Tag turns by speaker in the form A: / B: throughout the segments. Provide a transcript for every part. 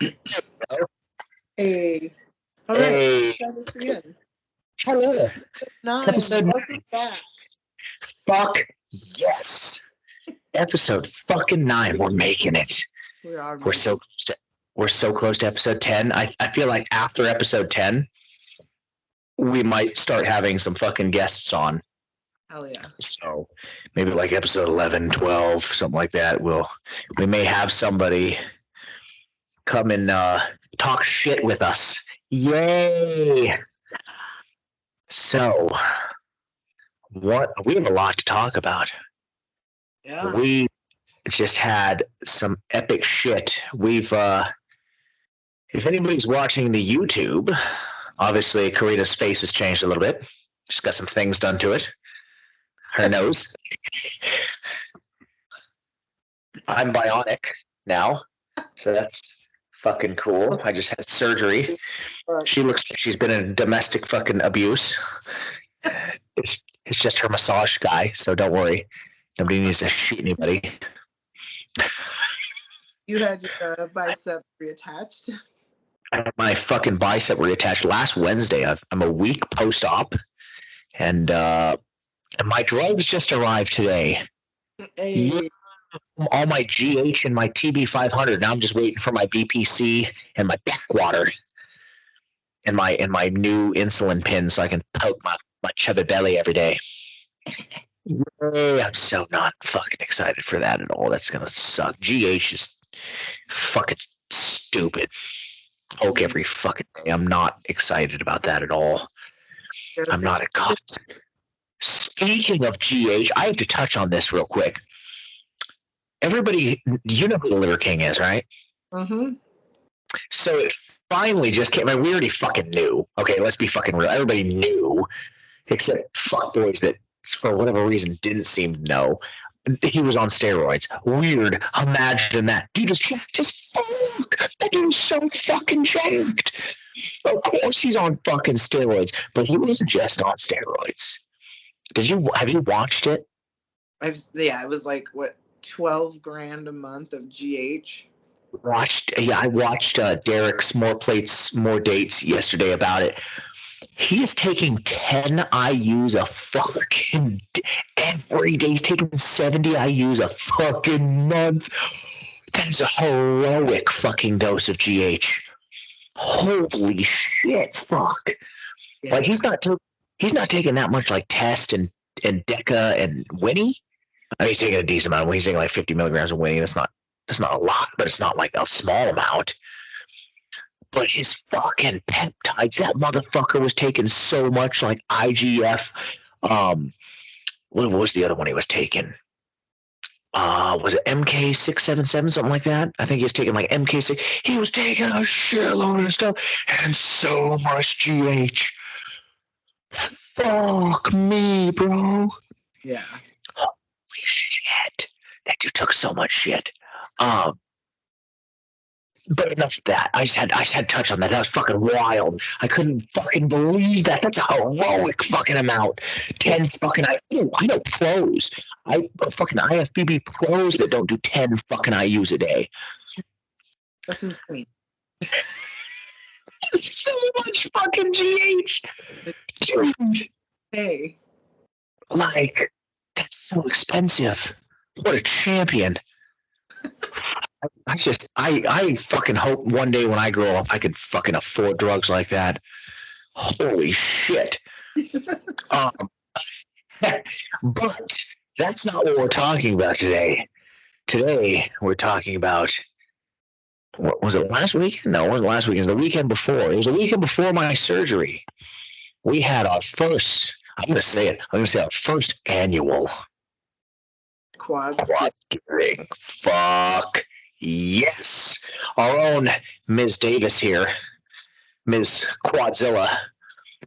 A: Hey. All right.
B: Hey,
A: Let's try this again.
B: hello.
A: 9.
B: Episode
A: Welcome back.
B: fuck yes. Episode fucking 9. We're making it.
A: We are.
B: We're so we're so close to episode 10. I feel like after episode 10, we might start having some fucking guests on.
A: Hell yeah.
B: So maybe like episode 11, 12, something like that. We may have somebody come and talk shit with us. Yay! So we have a lot to talk about.
A: Yeah.
B: We just had some epic shit. We've if anybody's watching the YouTube, obviously Karina's face has changed a little bit. She's got some things done to it. Her nose. I'm bionic now, so that's fucking cool. I just had surgery. She looks like she's been in domestic fucking abuse. It's just her massage guy, so don't worry. Nobody needs to shoot anybody.
A: You had your bicep reattached.
B: My fucking bicep reattached last Wednesday. I'm a week post-op, and my drugs just arrived today.
A: Hey.
B: All my GH and my TB 500. Now I'm just waiting for my BPC and my backwater and my new insulin pin so I can poke my chubby belly every day. I'm so not fucking excited for that at all. That's gonna suck. GH is fucking stupid. Poke every fucking day. I'm not excited about that at all. I'm not a cop. Speaking of GH, I have to touch on this real quick. Everybody, you know who the Liver King is, right?
A: Mm-hmm.
B: So it finally just came. I mean, we already fucking knew. Okay, let's be fucking real. Everybody knew, except fuckboys that, for whatever reason, didn't seem to know. He was on steroids. Weird. Imagine that. Dude is jacked as fuck. That dude is so fucking jacked. Of course he's on fucking steroids, but he wasn't just on steroids. Have you watched it?
A: It was like what, 12 grand a month of GH.
B: I watched Derek's More Plates, More Dates yesterday about it. He is taking 10 IUs a fucking every day. He's taking 70 IUs a fucking month. That is a heroic fucking dose of GH. Holy shit, fuck. Yeah. Like he's not taking that much like Test and Deca and Winnie. I mean, he's taking a decent amount. He's taking like 50 milligrams of Winnie. That's not a lot, but it's not like a small amount. But his fucking peptides, that motherfucker was taking so much like IGF. What was the other one he was taking? Was it MK677, something like that? I think he was taking like MK6. He was taking a shitload of stuff and so much GH. Fuck me, bro.
A: Yeah.
B: Holy shit. That dude took so much shit. But enough of that. I just had to touch on that. That was fucking wild. I couldn't fucking believe that. That's a heroic fucking amount. 10 fucking I know pros. Fucking IFBB pros that don't do 10 fucking IUs a day.
A: That's insane.
B: So much fucking GH. Dude.
A: Hey.
B: Like, that's so expensive. What a champion. I fucking hope one day when I grow up I can fucking afford drugs like that. Holy shit. But that's not what we're talking about today. Today we're talking about, what was it, last week? No, it wasn't last week. It was the weekend before. It was the weekend before my surgery. We had our first, I'm going to say our first annual Quadzgiving. Fuck yes. Our own Ms. Davis here, Ms. Quadzilla,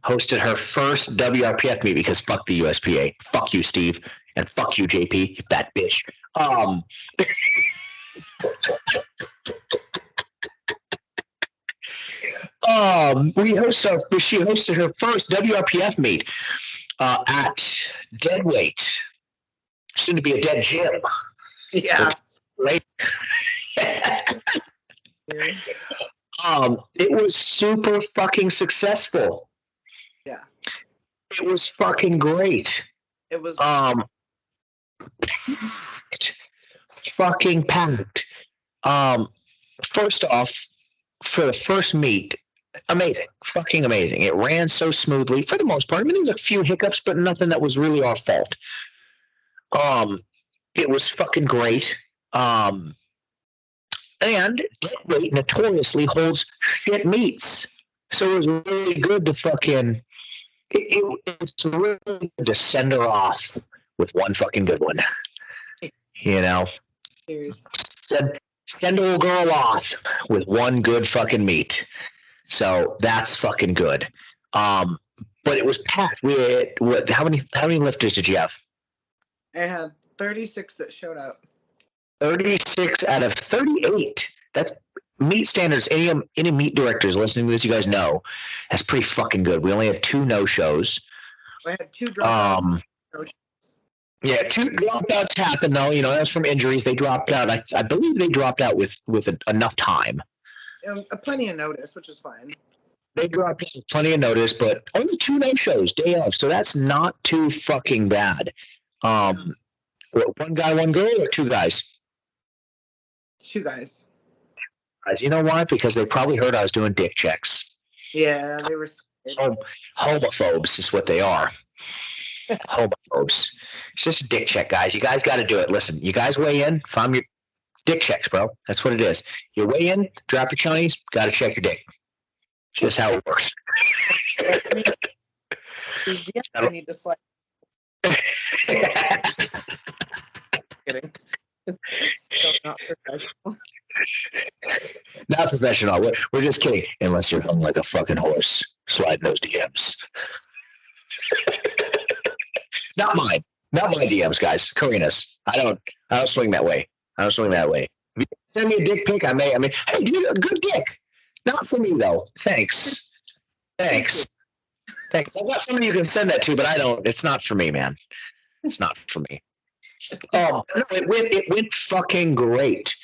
B: hosted her first WRPF meet because fuck the USPA. Fuck you, Steve. And fuck you, JP, you fat bitch. She hosted her first WRPF meet at Deadweight, soon to be a dead gym.
A: Yeah.
B: Right. It was super fucking successful.
A: Yeah.
B: It was fucking great.
A: It was
B: packed. Fucking packed. First off, for the first meet, amazing. Fucking amazing. It ran so smoothly for the most part. I mean, there was a few hiccups, but nothing that was really our fault. It was fucking great. And Deadweight notoriously holds shit meets. So it was really good to fucking it's really good to send her off with one fucking good one. You know?
A: Seriously.
B: Send a little girl off with one good fucking meet. So that's fucking good. But it was packed. How many lifters did you have?
A: I had 36 that showed up.
B: 36 out of 38. That's meet standards. Any meet directors listening to this, you guys know, that's pretty fucking good. We only had 2 no-shows.
A: I had 2 dropouts.
B: Yeah, 2 dropouts happened though. You know, that's from injuries. They dropped out. I believe they dropped out with enough time.
A: Plenty of notice, which is fine.
B: They dropped out with plenty of notice, but only 2 no-shows, day of. So that's not too fucking bad. One guy, one girl, or 2 guys?
A: 2 guys.
B: You know why? Because they probably heard I was doing dick checks.
A: Yeah, they were scared.
B: Homophobes is what they are. Homophobes. It's just a dick check, guys. You guys got to do it. Listen, you guys weigh in. If I'm your dick checks, bro. That's what it is. You weigh in, drop your chonies, got to check your dick. It's just how it works.
A: I need to slide. Kidding. Still not professional.
B: Not professional. We're just kidding. Unless you're hung like a fucking horse, sliding those DMs. Not mine. Not my DMs, guys. Karina's. I don't swing that way. Send me a dick pic. Hey, dude, a good dick. Not for me though. Thanks. I've got somebody you can send that to, but I don't. It's not for me, man. It's not for me. No, it went fucking great.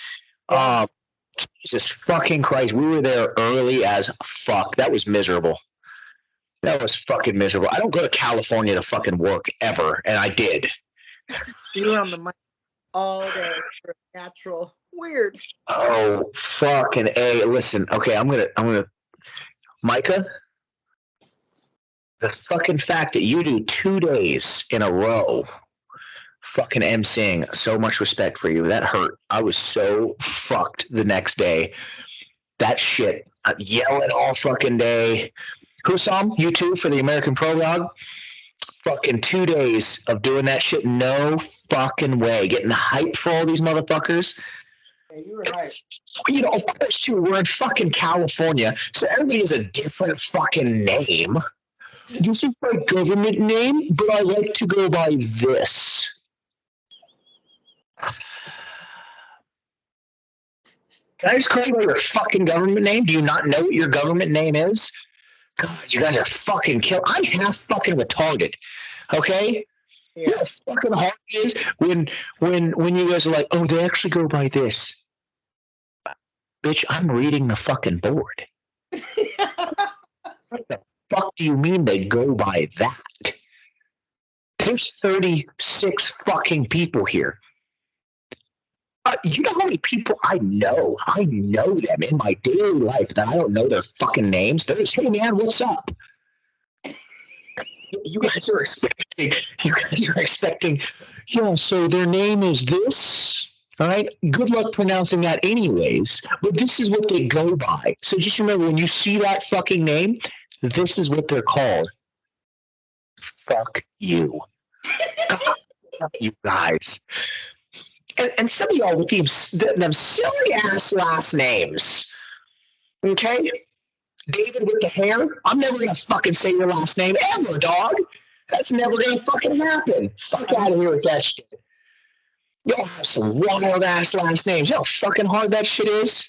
B: Jesus fucking Christ. We were there early as fuck. That was miserable. That was fucking miserable. I don't go to California to fucking work ever, and I did.
A: You were on the mic all day for natural. Weird.
B: Oh, fucking A. Listen, okay, I'm gonna Micah, the fucking fact that you do 2 days in a row fucking emceeing, so much respect for you. That hurt. I was so fucked the next day. That shit. I'm yelling all fucking day. Who saw him? You too, for the American Prologue? Fucking 2 days of doing that shit. No fucking way. Getting hyped for all these motherfuckers.
A: Yeah, you were hyped.
B: You know, of course, too, we're in fucking California, so everybody has a different fucking name. This is my government name, but I like to go by this. Can I just call you by your fucking government name? Do you not know what your government name is? God, you guys are fucking kill. I'm half fucking retarded. Okay?
A: Yeah.
B: You know how fucking hard it is when you guys are like, oh, they actually go by this. Bitch, I'm reading the fucking board. What the fuck do you mean they go by that? There's 36 fucking people here. You know how many people I know? I know them in my daily life that I don't know their fucking names. They're just, hey man, what's up? You guys are expecting, yeah, so their name is this. All right. Good luck pronouncing that anyways. But this is what they go by. So just remember, when you see that fucking name, this is what they're called. Fuck you. Fuck you guys. And some of y'all with them silly ass last names. Okay? David with the hair. I'm never gonna fucking say your last name ever, dog. That's never gonna fucking happen. Fuck out of here with that shit. Y'all have some wild ass last names. You know how fucking hard that shit is?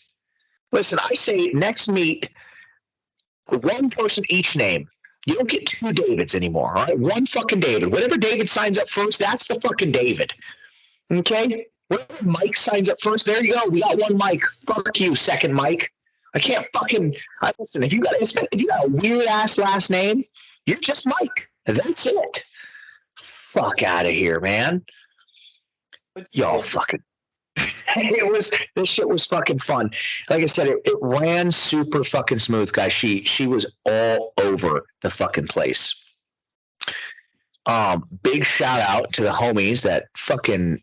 B: Listen, I say next meet, one person each name. You don't get 2 Davids anymore, all right? One fucking David. Whatever David signs up first, that's the fucking David. Okay? Mike signs up first. There you go. We got one Mike. Fuck you, second Mike. I can't fucking listen. If you got a weird ass last name, you're just Mike. That's it. Fuck out of here, man. Y'all fucking. This shit was fucking fun. Like I said, it ran super fucking smooth, guys. She was all over the fucking place. Big shout out to the homies that fucking.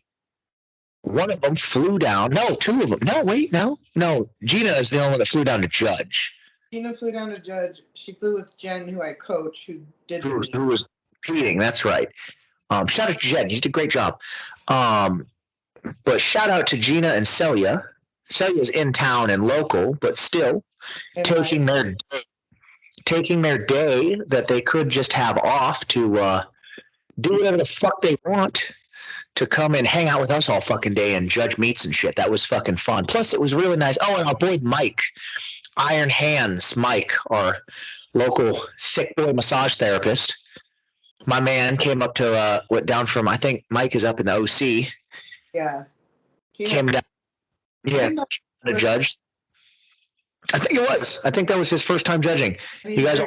B: One of them flew down. No, two of them. No, wait, no. Gina is the only one that flew down to judge.
A: Gina flew down to judge. She flew with Jen, who I coach, who
B: was competing. That's right. Shout out to Jen. You did a great job. But shout out to Gina and Celia. Celia's in town and local, but still taking their day that they could just have off to do whatever the fuck they want. To come and hang out with us all fucking day and judge meats and shit. That was fucking fun. Plus, it was really nice. Oh, and our boy Mike, Iron Hands Mike, our local thick boy massage therapist. My man came up to, went down from, I think Mike is up in the OC.
A: Yeah.
B: Came down. Yeah, to judge. I think it was. I think that was his first time judging. You guys,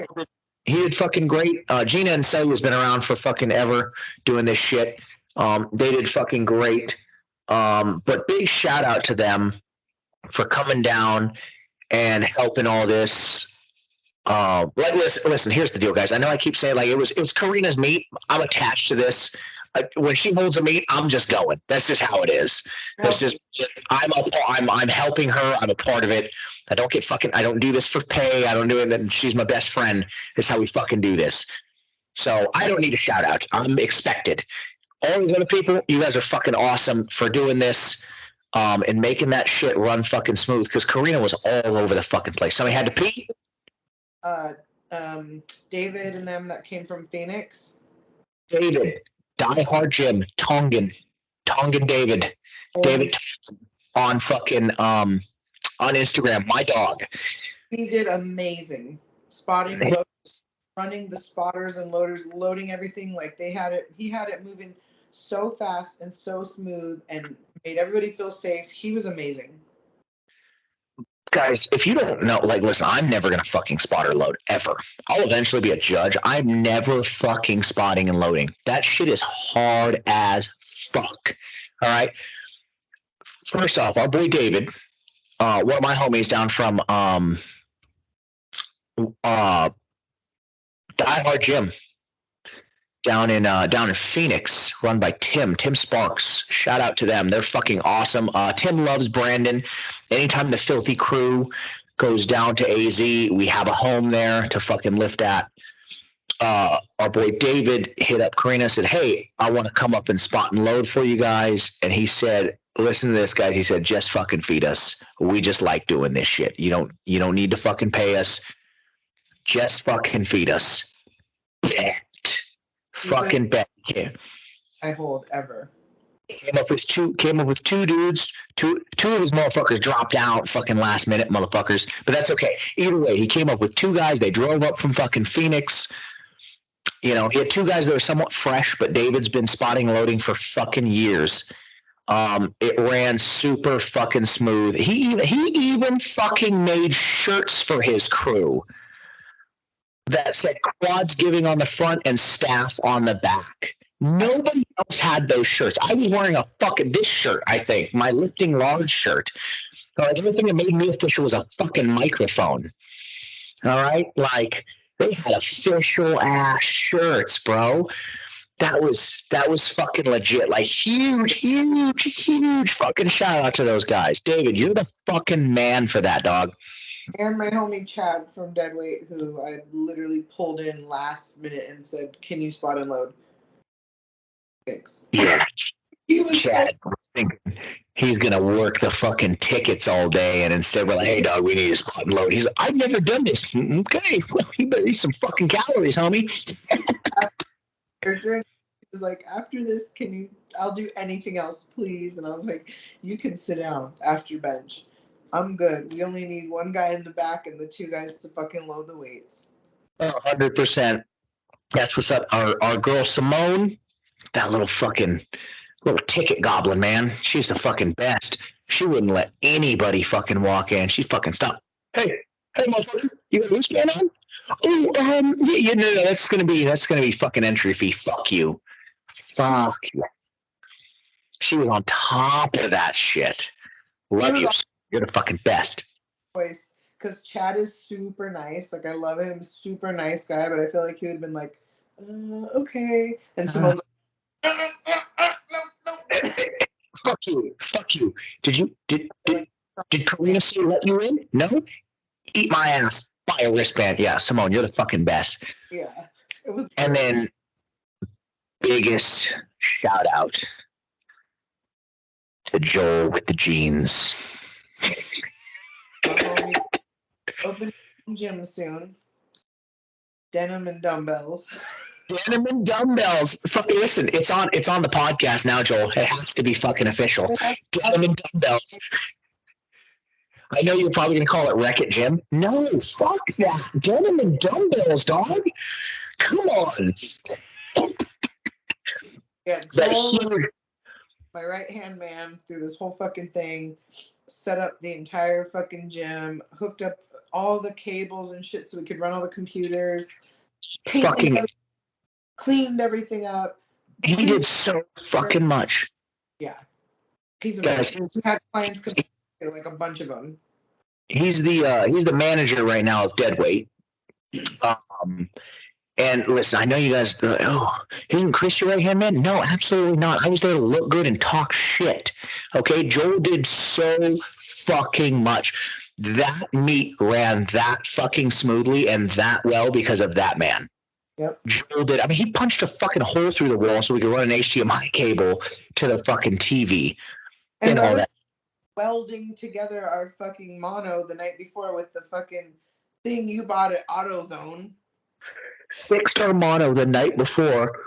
B: he did fucking great. Gina and Celia's been around for fucking ever doing this shit. They did fucking great. But big shout out to them for coming down and helping all this. Listen, here's the deal, guys. I know I keep saying like it was Karina's meat. I'm attached to this. When she holds a meat, I'm just going. That's just how it is. That's just I'm helping her. I'm a part of it. I don't do this for pay. I don't do it. And she's my best friend. That's how we fucking do this. So I don't need a shout out. I'm expected. All these other people, you guys are fucking awesome for doing this and making that shit run fucking smooth because Karina was all over the fucking place. Somebody had to pee?
A: David and them that came from Phoenix.
B: David, Die Hard Jim, Tongan David. David on fucking on Instagram, my dog.
A: He did amazing. Spotting, running the spotters and loaders, loading everything like he had it moving so fast and so smooth and made everybody feel safe. He was amazing.
B: Guys, if you don't know, like, listen, I'm never going to fucking spot or load ever. I'll eventually be a judge. I'm never fucking spotting and loading. That shit is hard as fuck. All right. First off, our boy David, one of my homies down from Die Hard Gym down in Phoenix, run by Tim Sparks. Shout out to them. They're fucking awesome. Tim loves Brandon. Anytime the Filthy Crew goes down to AZ, we have a home there to fucking lift at. Our boy David hit up Karina, said, "Hey, I want to come up and spot and load for you guys." And he said, "Listen to this, guys." He said, "Just fucking feed us. We just like doing this shit. You don't need to fucking pay us. Just fucking feed us." Bet. Fucking bet. Yeah.
A: I hold ever.
B: Came up with two dudes. Two of his motherfuckers dropped out fucking last minute motherfuckers. But that's okay. Either way, he came up with two guys. They drove up from fucking Phoenix. He had two guys that were somewhat fresh, but David's been spotting and loading for fucking years. It ran super fucking smooth. He even fucking made shirts for his crew that said Quadzgiving on the front and staff on the back. Nobody else had those shirts. I was wearing this shirt, I think, my lifting large shirt. Like, everything that made me official was a fucking microphone. All right? Like, they had official ass shirts, bro. That was fucking legit. Like, huge fucking shout out to those guys. David, you're the fucking man for that, dog.
A: And my homie Chad from Deadweight, who I literally pulled in last minute and said, "Can you spot and load?" Thanks.
B: Yeah.
A: He was
B: Chad was thinking he's gonna work the fucking tickets all day, and instead we're like, "Hey, dog, we need to spot and load." He's like, "I've never done this." Okay, well, you better eat some fucking calories, homie.
A: He was like, "After this, I'll do anything else, please." And I was like, "You can sit down after bench. I'm good. We only need one guy in the back and the two guys to fucking load the weights."
B: 100%. That's what's up. Our girl Simone, that little fucking Little ticket goblin, man. She's the fucking best. She wouldn't let anybody fucking walk in. She'd fucking stop. Hey, motherfucker, you got a wristband on? Oh, yeah, no, that's gonna be fucking entry fee. Fuck you. Fuck you. She was on top of that shit. Love you. You're the fucking best.
A: Voice, because Chad is super nice. Like, I love him, super nice guy. But I feel like he would have been like, okay. And Simone's like, no.
B: Fuck you. Did Karina say let you in? No. Eat my ass. Buy a wristband. Yeah, Simone, you're the fucking best.
A: Yeah, it was.
B: And then biggest shout out to Joel with the jeans.
A: Open gym soon. Denim and dumbbells.
B: Denim and dumbbells. Fucking listen, it's on the podcast now, Joel. It has to be fucking official. Denim and dumbbells. I know you're probably gonna call it Wreck It Gym. No, fuck that. Denim and dumbbells, dog. Come on.
A: Yeah, Joel was my right hand man through this whole fucking thing. Set up the entire fucking gym, hooked up all the cables and shit so we could run all the computers. Cleaned everything up.
B: He did so fucking much.
A: Yeah. He's amazing. He had clients come, like a bunch of them.
B: He's the manager right now of Deadweight. And listen, I know you guys. Isn't Chris your right hand man? No, absolutely not. I was there to look good and talk shit. Okay, Joel did so fucking much. That meet ran that fucking smoothly and that well because of that man.
A: Yep.
B: Joel did. I mean, he punched a fucking hole through the wall so we could run an HDMI cable to the fucking TV and all that.
A: Welding together our fucking mono the night before with the fucking thing you bought at AutoZone.
B: Fixed our mono the night before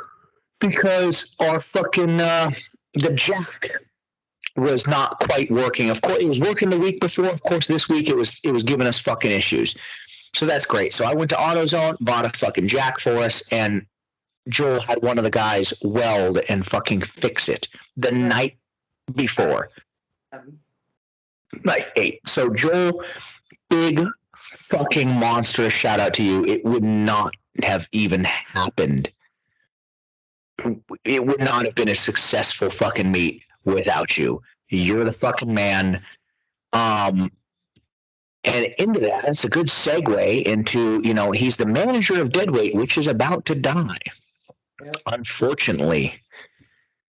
B: because our fucking the jack was not quite working. Of course, it was working the week before. Of course, this week it was giving us fucking issues. So that's great. So I went to AutoZone, bought a fucking jack for us, and Joel had one of the guys weld and fucking fix it the night before. Like 8. So Joel, big fucking monstrous shout out to you. It would not have even happened. It would not have been a successful fucking meet without you. You're the fucking man. And into that, it's a good segue into, he's the manager of Deadweight, which is about to die.
A: Yep.
B: Unfortunately,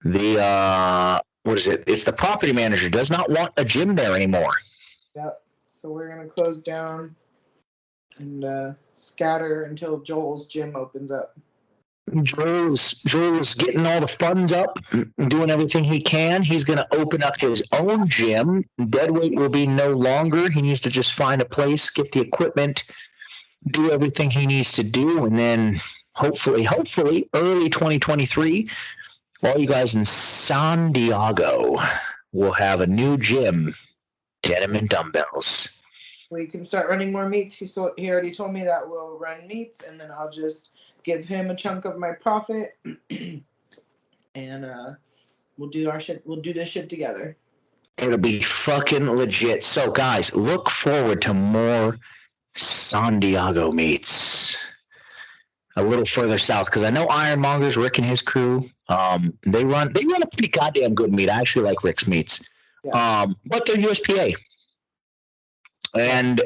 B: what is it? It's the property manager does not want a gym there anymore.
A: Yep. So we're going to close down and scatter until Joel's gym opens up.
B: Joel's getting all the funds up, doing everything he can. He's going to open up his own gym. Deadweight will be no longer. He needs to just find a place, get the equipment, do everything he needs to do, and then hopefully, early 2023, all you guys in San Diego will have a new gym, Denim and Dumbbells.
A: We can start running more meets. He already told me that we'll run meets, and then I'll just give him a chunk of my profit, and we'll do our shit. We'll do this shit together.
B: It'll be fucking legit. So, guys, look forward to more San Diego meets. A little further south, because I know Ironmonger's Rick and his crew. They run a pretty goddamn good meet. I actually like Rick's meets. Yeah. But they're USPA. And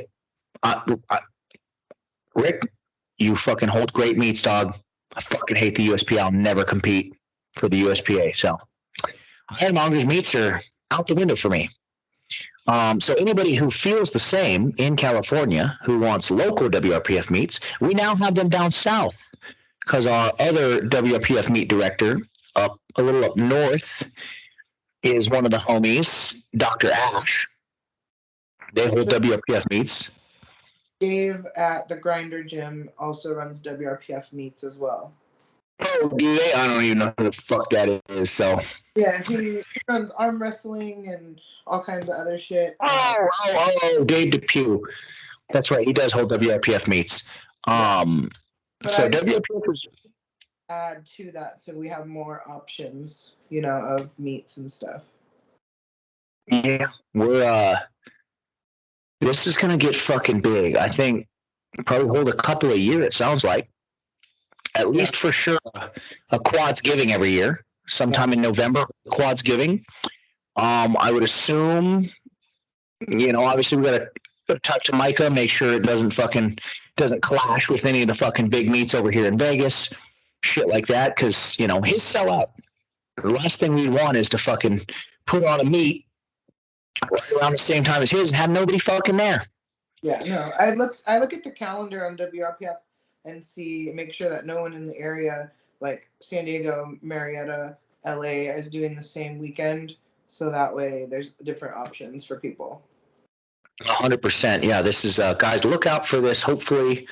B: Rick, you fucking hold great meets, dog. I fucking hate the USPA. I'll never compete for the USPA. So Ironmonger's meets are out the window for me. So anybody who feels the same in California, who wants local WRPF meets, we now have them down south because our other WRPF meet director up a little up north is one of the homies, Dr. Ash. They hold WRPF meets.
A: Dave at the Grinder Gym also runs WRPF meets as well.
B: Oh, do they? I don't even know who the fuck that is. So
A: yeah, he runs arm wrestling and all kinds of other shit.
B: Oh, Dave Depew. That's right. He does hold WRPF meets. So WRPF is.
A: add to that so we have more options, you know, of meats and stuff.
B: Yeah, we're this is gonna get fucking big. I think probably hold a couple a year. It sounds like at
A: Yeah.
B: least for sure a Quadzgiving every year, sometime in November. Quadzgiving. I would assume, you know, obviously we gotta talk to Micah, make sure it doesn't clash with any of the fucking big meets over here in Vegas, shit like that. Because you know his sellout. The last thing we want is to fucking put on a meet right around the same time as his and have nobody fucking there.
A: Yeah, no. I look at the calendar on WRPF and make sure that no one in the area, like San Diego, Marietta, LA, is doing the same weekend. So that way there's different options for people.
B: 100%. Yeah, this is guys. Look out for this. Hopefully,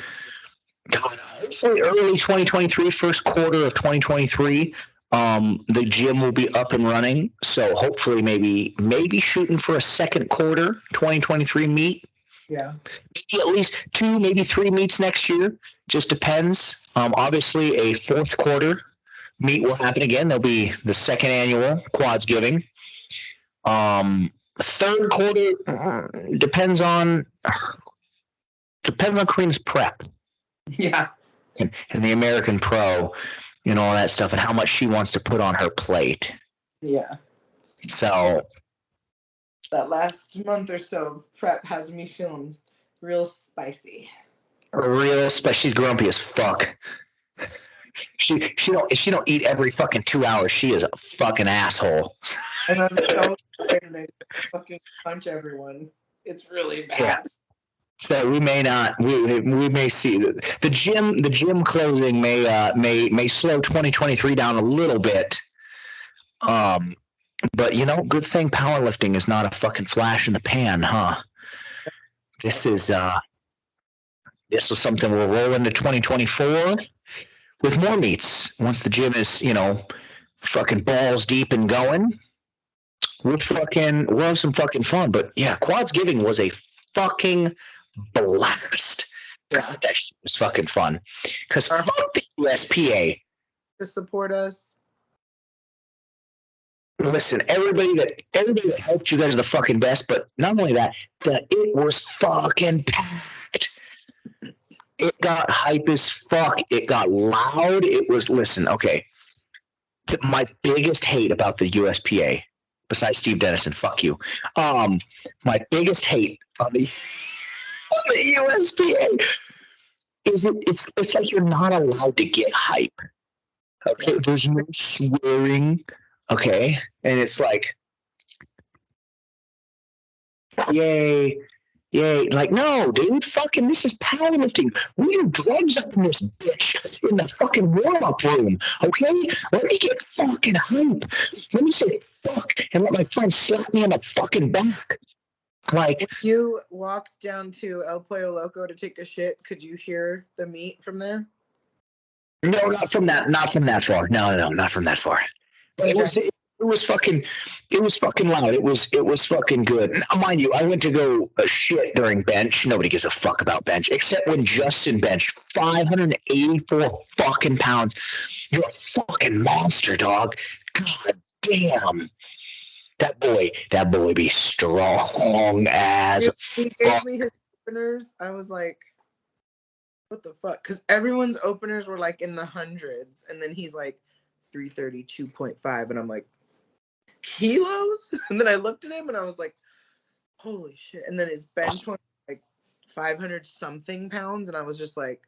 B: hopefully early 2023, first quarter of 2023. The gym will be up and running. So hopefully, maybe shooting for a second quarter 2023 meet.
A: Yeah.
B: Maybe at least 2, maybe 3 meets next year. Just depends. Obviously, a fourth quarter meet will happen again. There'll be the second annual Quadzgiving. Third quarter depends on Karina's prep.
A: Yeah.
B: And the American Pro, you know, all that stuff, and how much she wants to put on her plate.
A: Yeah.
B: So
A: that last month or so of prep has me feeling real spicy.
B: She's grumpy as fuck. She don't eat every fucking 2 hours. She is a fucking asshole.
A: And I'm so ready to fucking punch everyone. It's really bad. Yeah.
B: So we may not. We may see the gym closing may slow 2023 down a little bit. But you know, good thing powerlifting is not a fucking flash in the pan, huh? This was something we'll roll into 2024 with more meets. Once the gym is, you know, fucking balls deep and going, we'll have some fucking fun. But yeah, Quadzgiving was a fucking blast. God, that shit was fucking fun. Because fuck the USPA.
A: To support us.
B: Listen, everybody that helped you guys are the fucking best, but not only that, it was fucking packed. It got hype as fuck. It got loud. Listen, okay. My biggest hate about the USPA, besides Steve Dennison, fuck you. My biggest hate on the USPA is it's like you're not allowed to get hype. Okay, there's no swearing. Okay, and it's like, yay, like, no, dude, fucking, this is powerlifting. We do drugs up in this bitch in the fucking warm-up room. Okay, let me get fucking hype. Let me say fuck and let my friend slap me on the fucking back. Like,
A: when you walked down to El Pollo Loco to take a shit, could you hear the meat from there?
B: No, not from that far. No, not from that far. But it was fucking loud. It was fucking good. Now, mind you, I went to go shit during bench. Nobody gives a fuck about bench except when Justin benched 584 fucking pounds. You're a fucking monster, dog. God damn. That boy be strong as
A: he gave me his openers. I was like, what the fuck? Because everyone's openers were like in the hundreds, and then he's like 332.5, and I'm like, kilos? And then I looked at him and I was like, holy shit. And then his bench was like 500 something pounds, and I was just like,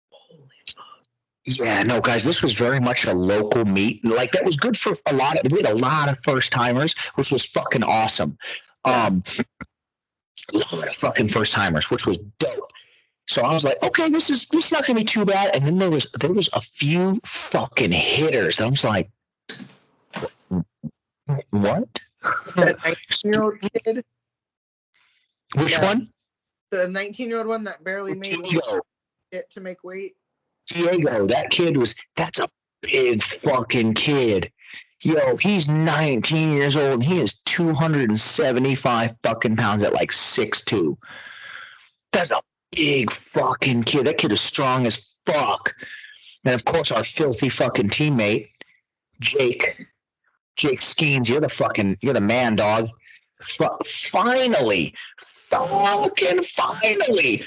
A: holy fuck.
B: Yeah, no, guys, this was very much a local meet. Like, that was good for we had a lot of first timers, which was fucking awesome. Yeah. A lot of fucking first timers, which was dope. So I was like, okay, this is not gonna be too bad. And then there was a few fucking hitters. I was like, what?
A: That 19-year-old kid.
B: Which one?
A: The 19-year-old one that barely made it to make weight.
B: Diego, that's a big fucking kid. Yo, he's 19 years old and he is 275 fucking pounds at like 6'2". That's a big fucking kid. That kid is strong as fuck. And of course, our filthy fucking teammate, Jake Skeens, you're the man, dog. Finally, fucking finally,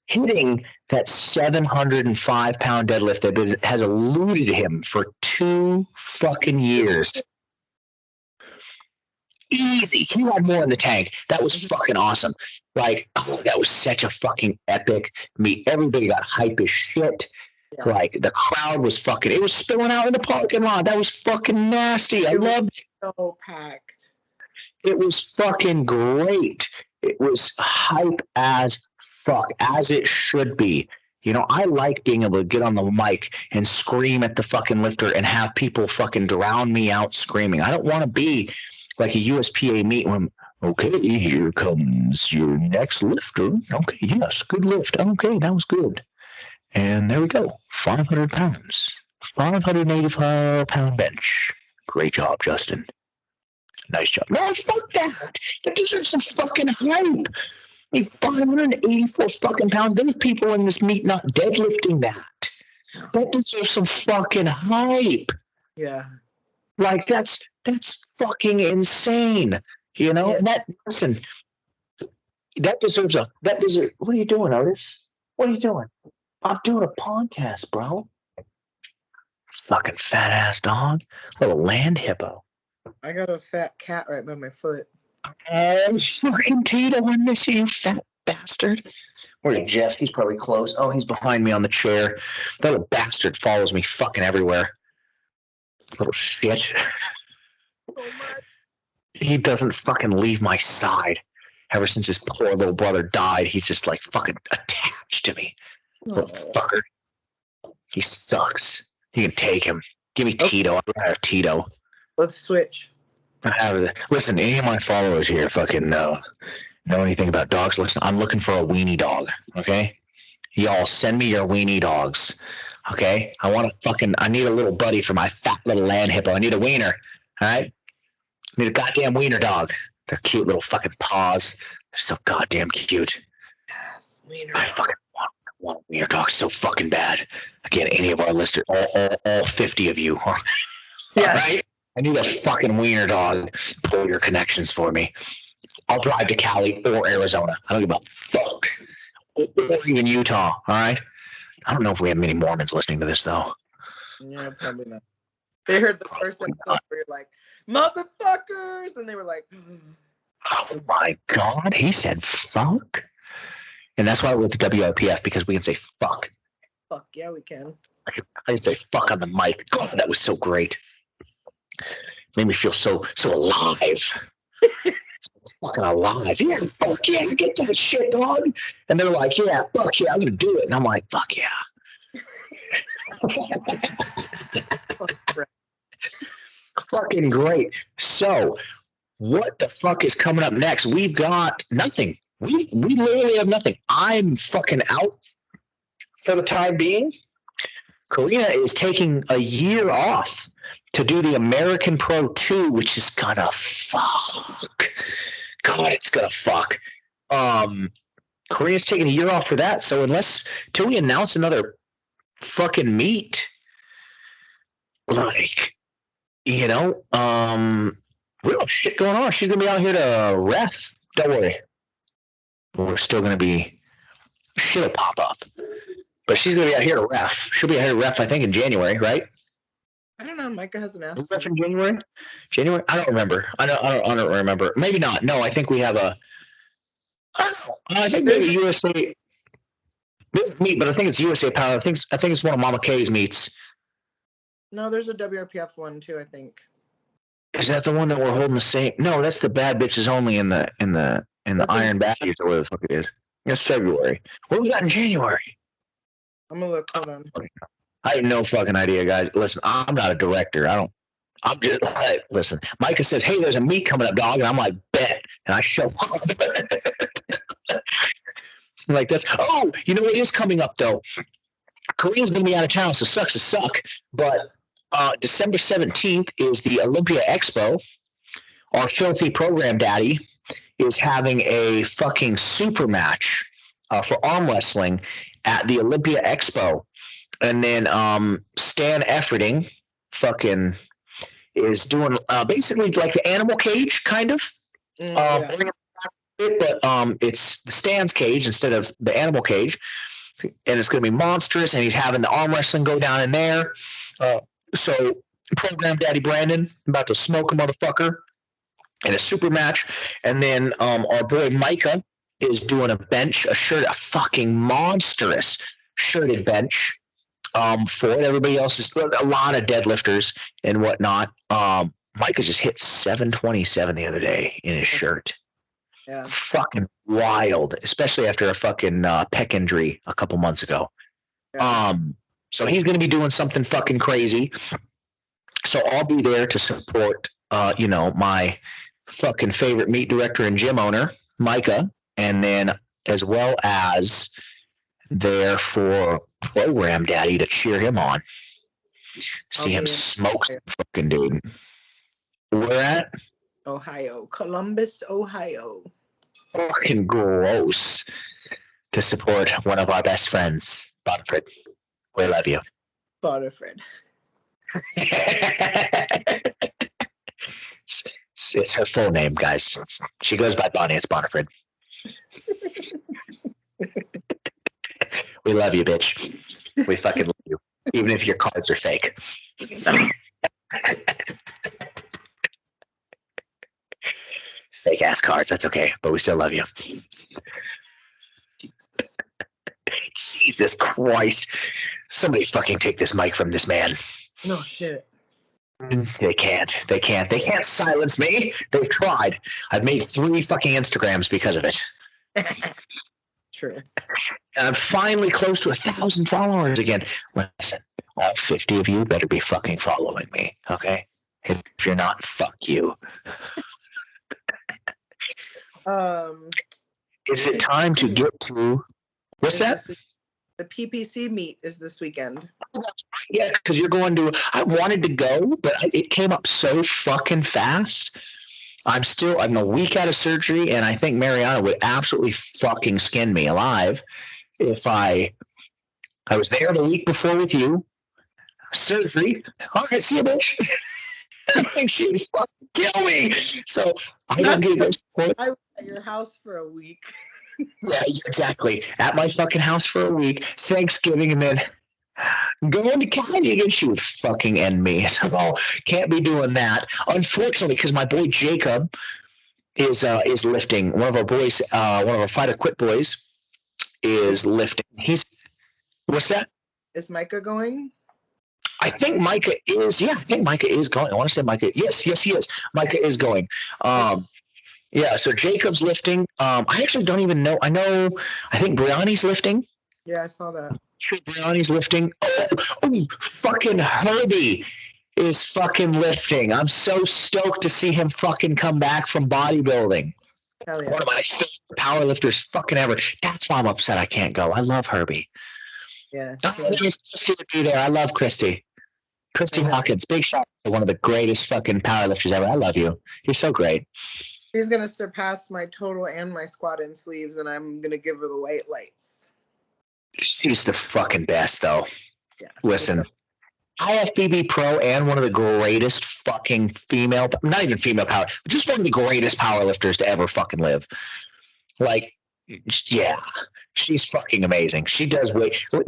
B: hitting that 705-pound deadlift that has eluded him for 2 fucking years. Easy. He had more in the tank. That was fucking awesome. Like, that was such a fucking epic meet. Everybody got hype as shit. Yeah. Like, the crowd was fucking, it was spilling out in the parking lot. That was fucking nasty. I loved it.
A: So packed.
B: It was fucking great. It was hype as fuck, as it should be. You know, I like being able to get on the mic and scream at the fucking lifter and have people fucking drown me out screaming. I don't want to be like a USPA meet when, okay, here comes your next lifter. Okay, yes, good lift. Okay, that was good. And there we go, 500 pounds, 585-pound bench. Great job, Justin. Nice job. No, fuck that. That deserves some fucking hype. I mean, 584 fucking pounds. There's people in this meet not deadlifting that. That deserves some fucking hype.
A: Yeah.
B: Like, that's fucking insane. You know?
A: Yeah.
B: That deserves what are you doing, Otis? What are you doing? I'm doing a podcast, bro. Fucking fat ass dog. Little land hippo.
A: I got a fat cat right by my foot.
B: Oh, fucking Tito, I miss you, fat bastard. Where's Jeff? He's probably close. Oh, he's behind me on the chair. That little bastard follows me fucking everywhere. Little shit.
A: So much.
B: He doesn't fucking leave my side. Ever since his poor little brother died, he's just like fucking attached to me. Little fucker. He sucks. You can take him. Give me Tito. I'd rather have Tito.
A: Let's switch.
B: Listen, any of my followers here fucking know anything about dogs. Listen, I'm looking for a weenie dog. Okay, y'all send me your weenie dogs. Okay, I need a little buddy for my fat little land hippo. I need a wiener. All right, I need a goddamn wiener dog. They're cute little fucking paws. They're so goddamn cute.
A: Yes, wiener.
B: I fucking want a wiener dog so fucking bad. Again, any of our listeners, all 50 of you. Yeah. All right. I need a fucking wiener dog. Pull your connections for me. I'll drive to Cali or Arizona. I don't give a fuck. Or even Utah, all right? I don't know if we have many Mormons listening to this, though.
A: Yeah, probably not. They heard the first episode where you're like, motherfuckers! And they were like,
B: oh my God, he said fuck? And that's why we're with the WRPF, because we can say fuck.
A: Fuck, yeah, we can.
B: I can say fuck on the mic. God, that was so great. Made me feel so alive. Fucking alive. Yeah, fuck yeah, get that shit, dog. And they're like, yeah, fuck yeah, I'm gonna do it. And I'm like, fuck yeah. Fucking great. So, what the fuck is coming up next? We've got nothing. We literally have nothing. I'm fucking out for the time being. Karina is taking a year off to do the American Pro 2, which is gonna fuck. God, it's gonna fuck. Karina's taking a year off for that. So till we announce another fucking meet, like, you know, we don't have shit going on. She's gonna be out here to ref. Don't worry. We're still gonna be shit'll pop up. But she's gonna be out here to ref. She'll be out here to ref, I think, in January, right?
A: I don't know. Micah hasn't asked.
B: Ref in January? January? I don't remember. I don't remember. Maybe not. No, I think we have a. I don't know. I think maybe USA meet, but I think it's USA Power. I think it's one of Mama K's meets.
A: No, there's a WRPF one too. I think.
B: Is that the one that we're holding the same? No, that's the Bad Bitches Only in the Iron Badgers or whatever the fuck it is. It's February. What do we got in January?
A: I'm gonna look. Hold on.
B: I have no fucking idea, guys. Listen, I'm not a director. I'm just listen. Micah says, "Hey, there's a meet coming up, dog," and I'm like, "Bet," and I show up. Like this. Oh, you know what is coming up though? Korea's gonna be out of town, so sucks to suck. But December 17th is the Olympia Expo. Our filthy program daddy is having a fucking super match for arm wrestling at the Olympia Expo. And then Stan Efferding fucking is doing basically like the animal cage kind of.
A: Yeah.
B: But it's the Stan's cage instead of the animal cage. And it's going to be monstrous, and he's having the arm wrestling go down in there. So program Daddy Brandon about to smoke a motherfucker in a super match. And then our boy Micah is doing a fucking monstrous shirted bench for it. Everybody else is a lot of deadlifters and whatnot. Micah just hit 727 the other day in his shirt.
A: Yeah.
B: Fucking wild, especially after a fucking pec injury a couple months ago.
A: Yeah.
B: So he's going to be doing something fucking crazy. So I'll be there to support, my fucking favorite meat director and gym owner, Micah, and then as well as there for Program Daddy to cheer him on. See him smoke some fucking dude. Where at?
A: Ohio, Columbus, Ohio.
B: Fucking gross. To support one of our best friends, Bonfred. We love you.
A: Bonfred.
B: It's her full name, guys. She goes by Bonnie. It's Bonfred. We love you, bitch. We fucking love you. Even if your cards are fake. Fake ass cards. That's okay. But we still love you. Jesus Christ. Somebody fucking take this mic from this man.
A: No shit.
B: They can't. They can't silence me. They've tried. I've made 3 fucking Instagrams because of it.
A: True.
B: And I'm finally close to 1,000 followers again. Listen, all 50 of you better be fucking following me, okay? If you're not, fuck you. Is it time to get to... What's that?
A: The PPC meet is this weekend.
B: Yeah, because you're going to... I wanted to go, but it came up so fucking fast. I'm a week out of surgery, and I think Mariana would absolutely fucking skin me alive if I was there the week before with you. Surgery. All right, see you, bitch. I think she would fucking kill me. So I don't get this.
A: I was at your house for a week.
B: Yeah, exactly. At my fucking house for a week, Thanksgiving, and then going to Cali again. She would fucking end me. So can't be doing that. Unfortunately, because my boy Jacob is lifting. One of our boys, one of our Fight or Quit boys, is lifting. What's that?
A: Is Micah going?
B: I think Micah is. Yeah, I think Micah is going. I want to say Micah. Yes, he is. Micah is going. Yeah, so Jacob's lifting. I actually don't even know. I think Brianni's lifting.
A: Yeah, I saw that.
B: Brianni's lifting. Oh, fucking Herbie is fucking lifting. I'm so stoked to see him fucking come back from bodybuilding.
A: Hell yeah.
B: One of my favorite power lifters fucking ever. That's why I'm upset I can't go. I love Herbie.
A: Yeah.
B: Christy to be there. I love Christy. Christy Hawkins. Big shout out to one of the greatest fucking power lifters ever. I love you. You're so great.
A: She's going to surpass my total and my squat and sleeves, and I'm going to give her the white lights.
B: She's the fucking best, though.
A: Yeah.
B: Listen, IFBB Pro and one of the greatest fucking female, not even female power, just one of the greatest power lifters to ever fucking live. Like, yeah, she's fucking amazing. She does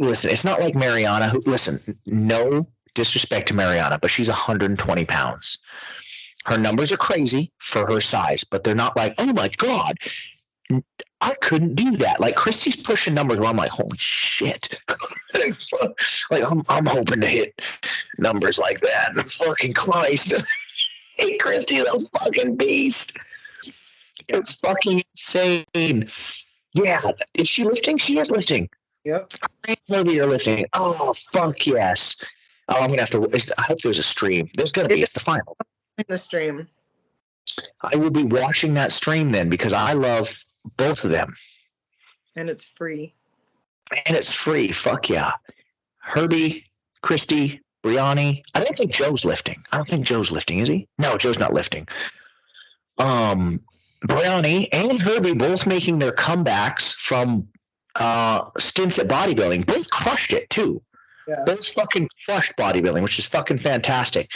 B: listen, it's not like Mariana, listen, no disrespect to Mariana, but she's 120 pounds. Her numbers are crazy for her size, but they're not like, oh my God, I couldn't do that. Like Christy's pushing numbers where I'm like, holy shit. Like I'm hoping to hit numbers like that. Fucking Christ. Hey, Christy's a fucking beast. It's fucking insane. Yeah. Is she lifting? She is lifting.
A: Yep.
B: Maybe you're lifting. Oh, fuck yes. Oh, I'm going to have to. I hope there's a stream. There's going to be. It's the final.
A: In the stream.
B: I will be watching that stream then because I love both of them.
A: And it's free.
B: Fuck yeah. Herbie, Christy, Brianni. I don't think Joe's lifting. Is he? No, Joe's not lifting. Brianni and Herbie both making their comebacks from stints at bodybuilding. Both crushed it too.
A: Yeah.
B: Both fucking crushed bodybuilding, which is fucking fantastic.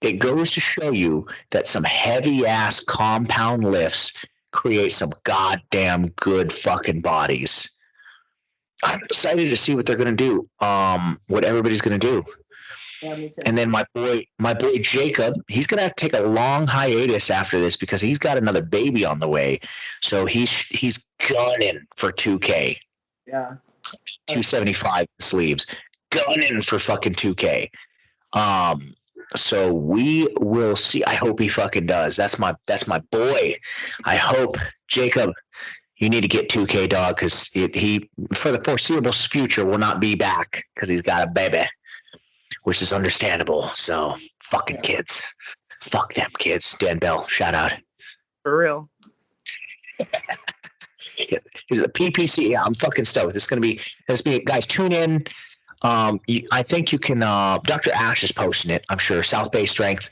B: It goes to show you that some heavy ass compound lifts create some goddamn good fucking bodies. I'm excited to see what they're gonna do. What everybody's gonna do.
A: Yeah, me too.
B: And then my boy Jacob, he's gonna have to take a long hiatus after this because he's got another baby on the way. So he's gunning for 2K.
A: Yeah.
B: 275 sleeves. Gunning for fucking 2K. So we will see. I hope he fucking does. That's my boy. I hope Jacob, you need to get 2K, dog, because he for the foreseeable future will not be back because he's got a baby, which is understandable. So fucking kids, fuck them kids. Dan Bell, shout out.
A: For real.
B: Is it the PPC? Yeah, I'm fucking stoked. This is gonna be guys. Tune in. I think you can. Dr. Ash is posting it. I'm sure. South Bay Strength.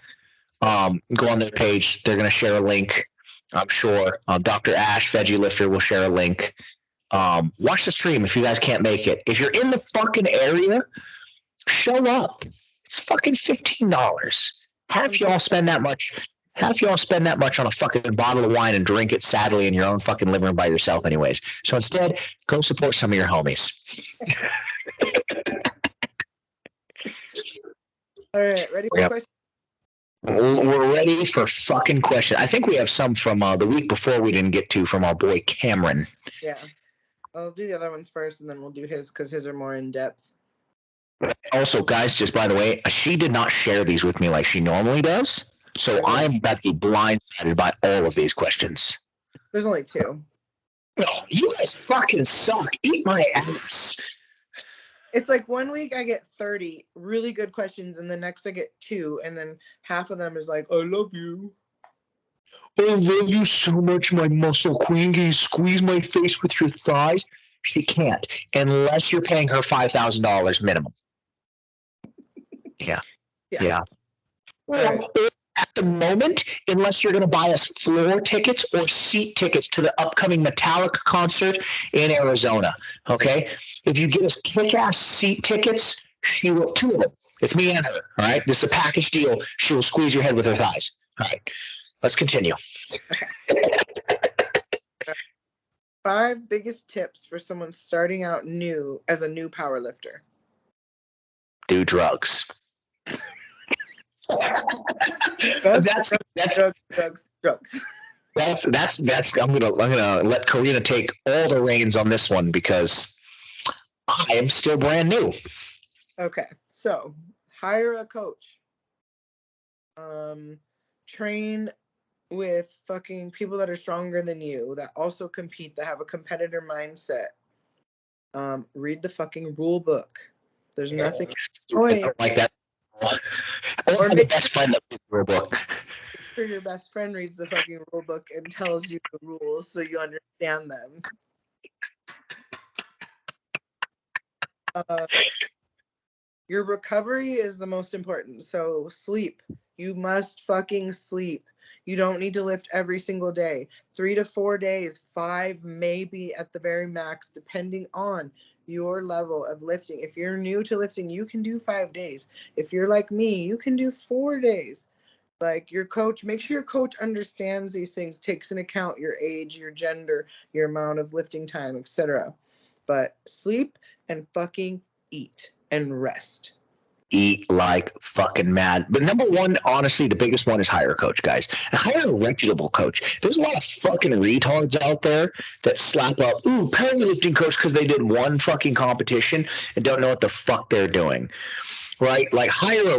B: Go on their page. They're gonna share a link. I'm sure. Dr. Ash, Veggie Lifter, will share a link. Watch the stream if you guys can't make it. If you're in the fucking area, show up. It's fucking $15. Half y'all spend that much on a fucking bottle of wine and drink it sadly in your own fucking living room by yourself anyways. So instead, go support some of your homies.
A: All right, ready for questions?
B: We're ready for fucking questions. I think we have some from the week before we didn't get to from our boy Cameron.
A: Yeah. I'll do the other ones first, and then we'll do his because his are more in depth.
B: Also, guys, just by the way, she did not share these with me like she normally does. So I'm about to be blindsided by all of these questions.
A: There's only 2.
B: No, you guys fucking suck. Eat my ass.
A: It's like one week I get 30 really good questions, and the next I get 2, and then half of them is like, I love you.
B: I love you so much, my muscle queen. Can you squeeze my face with your thighs? She can't, unless you're paying her $5,000 minimum. Yeah.
A: Right.
B: At the moment, unless you're going to buy us floor tickets or seat tickets to the upcoming Metallica concert in Arizona. Okay? If you get us kick-ass seat tickets, she will, 2 of them. It's me and her. All right? This is a package deal. She will squeeze your head with her thighs. All right. Let's continue.
A: 5 biggest tips for someone starting out new as a new powerlifter.
B: Do drugs. That's
A: drugs.
B: That's I'm gonna let Karina take all the reins on this one because I am still brand new.
A: Okay, so hire a coach. Train with fucking people that are stronger than you, that also compete, that have a competitor mindset. Read the fucking rule book. There's nothing.
B: I don't like that. Or the best friend that reads the rule book.
A: Sure, your best friend reads the fucking rule book and tells you the rules so you understand them. Your recovery is the most important. So sleep. You must fucking sleep. You don't need to lift every single day. 3 to 4 days, 5 maybe at the very max, depending on your level of lifting. If you're new to lifting, you can do 5 days. If you're like me, you can do 4 days. Like your coach, make sure your coach understands these things, takes into account your age, your gender, your amount of lifting time, etc. But sleep and fucking eat and rest.
B: Eat like fucking mad. But number one, honestly, the biggest one is hire a coach, guys. Hire a reputable coach. There's a lot of fucking retards out there that slap up, ooh, powerlifting coach because they did one fucking competition and don't know what the fuck they're doing. Right? Like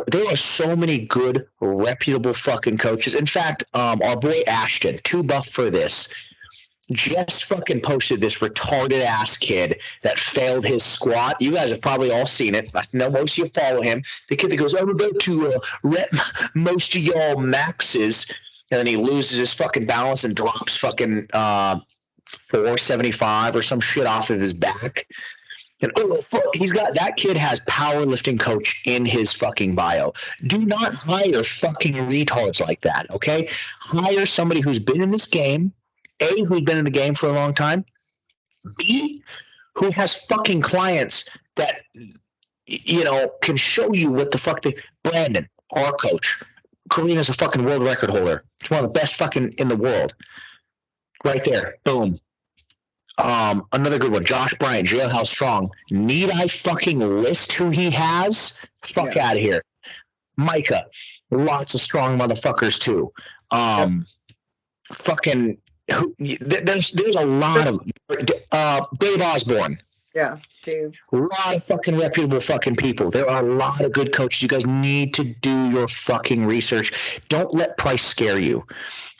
B: there are so many good, reputable fucking coaches. In fact, our boy Ashton, too buff for this, just fucking posted this retarded ass kid that failed his squat. You guys have probably all seen it. I know most of you follow him. The kid that goes, I'm about to rep most of y'all maxes, and then he loses his fucking balance and drops fucking 475 or some shit off of his back. And oh fuck, that kid has powerlifting coach in his fucking bio. Do not hire fucking retards like that, okay? Hire somebody who's been in this game. A, who's been in the game for a long time. B, who has fucking clients that can show you what the fuck Brandon, our coach, Karina's a fucking world record holder. It's one of the best fucking in the world. Right there. Boom. Another good one, Josh Bryant, Jailhouse Strong. Need I fucking list who he has? Fuck out of here. Micah, lots of strong motherfuckers too. Fucking, there's a lot of Dave Osborne.
A: Yeah, Dave.
B: A lot of fucking reputable fucking people. There are a lot of good coaches. You guys need to do your fucking research. Don't let price scare you.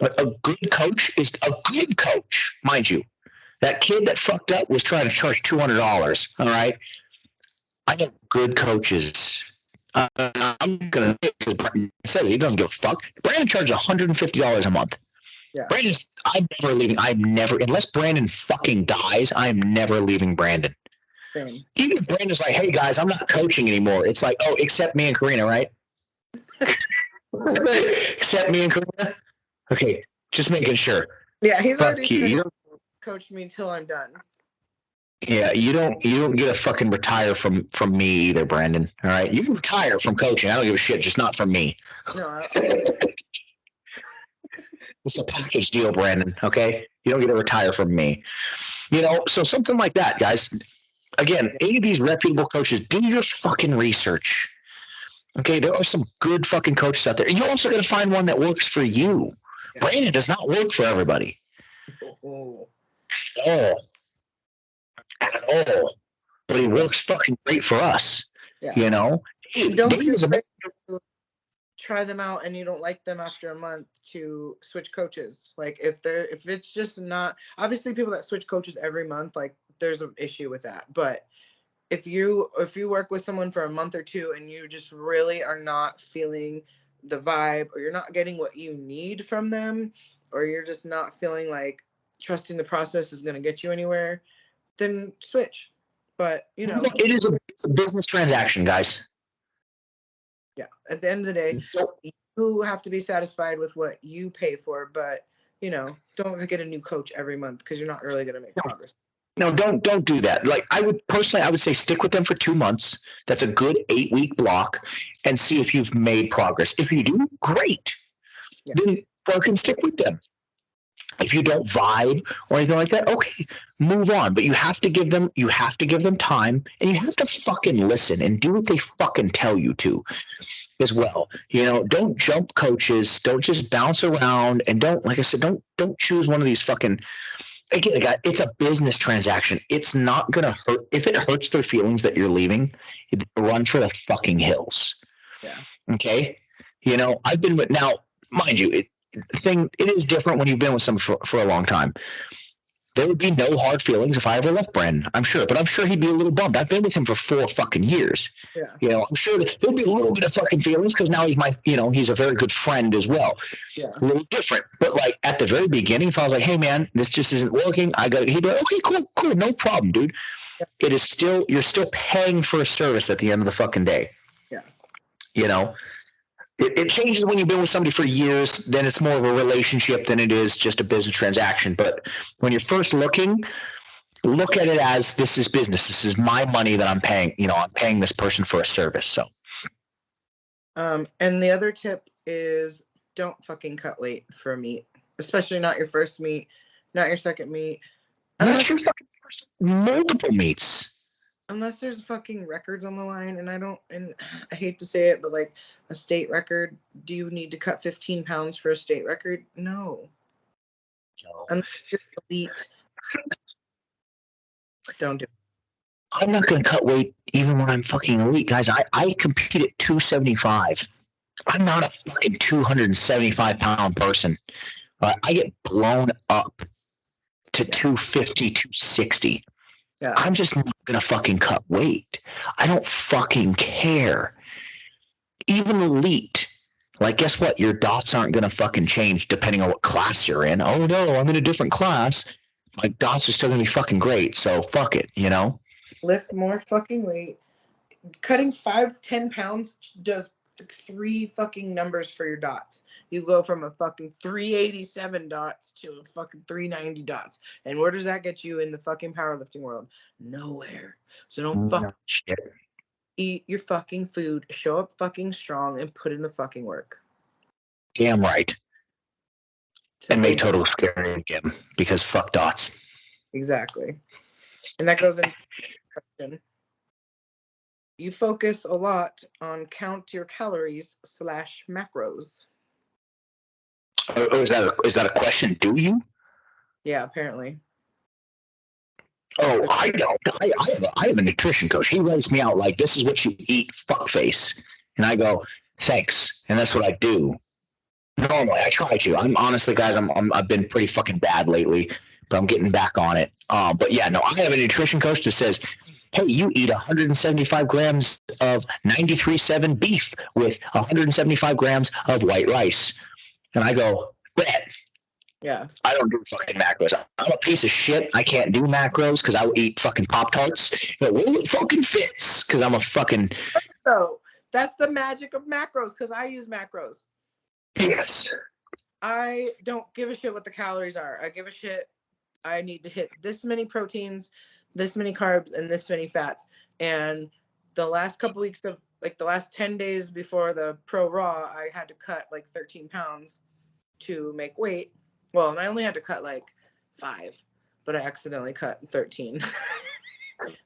B: A good coach is a good coach, mind you. That kid that fucked up was trying to charge $200. All right, I know good coaches. I'm gonna because Brandon says he doesn't give a fuck. Brandon charges $150 a month.
A: Yeah.
B: Brandon's. I'm never leaving. I'm never unless Brandon fucking dies. I'm never leaving Brandon.
A: Same.
B: Even if Brandon's like, "Hey guys, I'm not coaching anymore," it's like, "Oh, except me and Karina, right?" Except me and Karina. Okay, just making sure.
A: Yeah, he's
B: Fuck
A: already
B: you.
A: coached me till I'm done.
B: Yeah, you don't get to fucking retire from me either, Brandon. All right, you can retire from coaching. I don't give a shit, just not from me.
A: No,
B: It's a package deal, Brandon. Okay, you don't get to retire from me. So something like that, guys. Again, any of these reputable coaches, do your fucking research. Okay, there are some good fucking coaches out there. You also got to find one that works for you. Yeah. Brandon does not work for everybody.
A: Oh.
B: At all. But he works fucking great for us. Yeah.
A: Don't try them out and you don't like them after a month to switch coaches. Like if it's just not, obviously people that switch coaches every month, like there's an issue with that. But if you work with someone for a month or two and you just really are not feeling the vibe, or you're not getting what you need from them, or you're just not feeling like trusting the process is going to get you anywhere, then switch. But
B: it's a business transaction, guys.
A: Yeah, at the end of the day, you have to be satisfied with what you pay for, but don't get a new coach every month because you're not really going to make progress.
B: No, don't do that. Like I would say stick with them for 2 months. That's a good 8-week block, and see if you've made progress. If you do, great. Yeah. Then fucking stick with them. If you don't vibe or anything like that, okay, move on. But you have to give them time, and you have to fucking listen and do what they fucking tell you to as well. Don't jump coaches, don't just bounce around, and don't, like I said, don't choose one of these fucking. Again, it's a business transaction. It's not gonna hurt. If it hurts their feelings that you're leaving, run for the fucking hills.
A: Yeah.
B: Okay. I've been with, now, mind you, it is different when you've been with someone for a long time. There would be no hard feelings if I ever left Brandon, I'm sure. But I'm sure he'd be a little bummed. I've been with him for 4 fucking years.
A: Yeah.
B: I'm sure there'll be a little bit of fucking feelings because now he's he's a very good friend as well.
A: Yeah.
B: A little different. But like at the very beginning, if I was like, hey man, this just isn't working, he'd be like, okay, cool, no problem, dude. Yeah. You're still paying for a service at the end of the fucking day.
A: Yeah.
B: It changes when you've been with somebody for years. Then it's more of a relationship than it is just a business transaction. But when you're first looking, look at it as this is business. This is my money that I'm paying. I'm paying this person for a service. So.
A: And the other tip is don't fucking cut weight for a meet, especially not your first meet, not your second meet.
B: Not your fucking first, multiple meets.
A: Unless there's fucking records on the line, and I hate to say it, but like a state record, do you need to cut 15 pounds for a state record? No. Unless you're elite, don't do it.
B: I'm not going to cut weight even when I'm fucking elite, guys. I compete at 275. I'm not a fucking 275-pound person. I get blown up to 250, 260. Yeah. I'm just not going to fucking cut weight. I don't fucking care. Even elite. Like, guess what? Your dots aren't going to fucking change depending on what class you're in. Oh, no, I'm in a different class. My dots are still going to be fucking great. So, fuck it,
A: Lift more fucking weight. Cutting 5-10 pounds does 3 fucking numbers for your dots. You go from a fucking 387 dots to a fucking 390 dots. And where does that get you in the fucking powerlifting world? Nowhere. So don't fuck. eat your fucking food, show up fucking strong, and put in the fucking work.
B: Damn right. And make total scary again because fuck dots.
A: Exactly. And that goes in question. You focus a lot on count your calories / macros.
B: Oh, is that a question? Do you?
A: Yeah, apparently.
B: Oh, I don't. I have a nutrition coach. He writes me out like, this is what you eat, fuckface. And I go, thanks. And that's what I do. Normally, I try to. I'm honestly, guys, I've been pretty fucking bad lately, but I'm getting back on it. But yeah, no, I have a nutrition coach that says, hey, you eat 175 grams of 93.7 beef with 175 grams of white rice. And I go, bet.
A: Yeah.
B: I don't do fucking macros. I'm a piece of shit. I can't do macros because I will eat fucking Pop-Tarts. But it fucking fits because I'm a fucking...
A: So that's the magic of macros because I use macros.
B: Yes.
A: I don't give a shit what the calories are. I give a shit. I need to hit this many proteins, this many carbs, and this many fats. And the last couple weeks of, like the last 10 days before the Pro Raw, I had to cut like 13 pounds to make weight. Well, and I only had to cut like 5, but I accidentally cut 13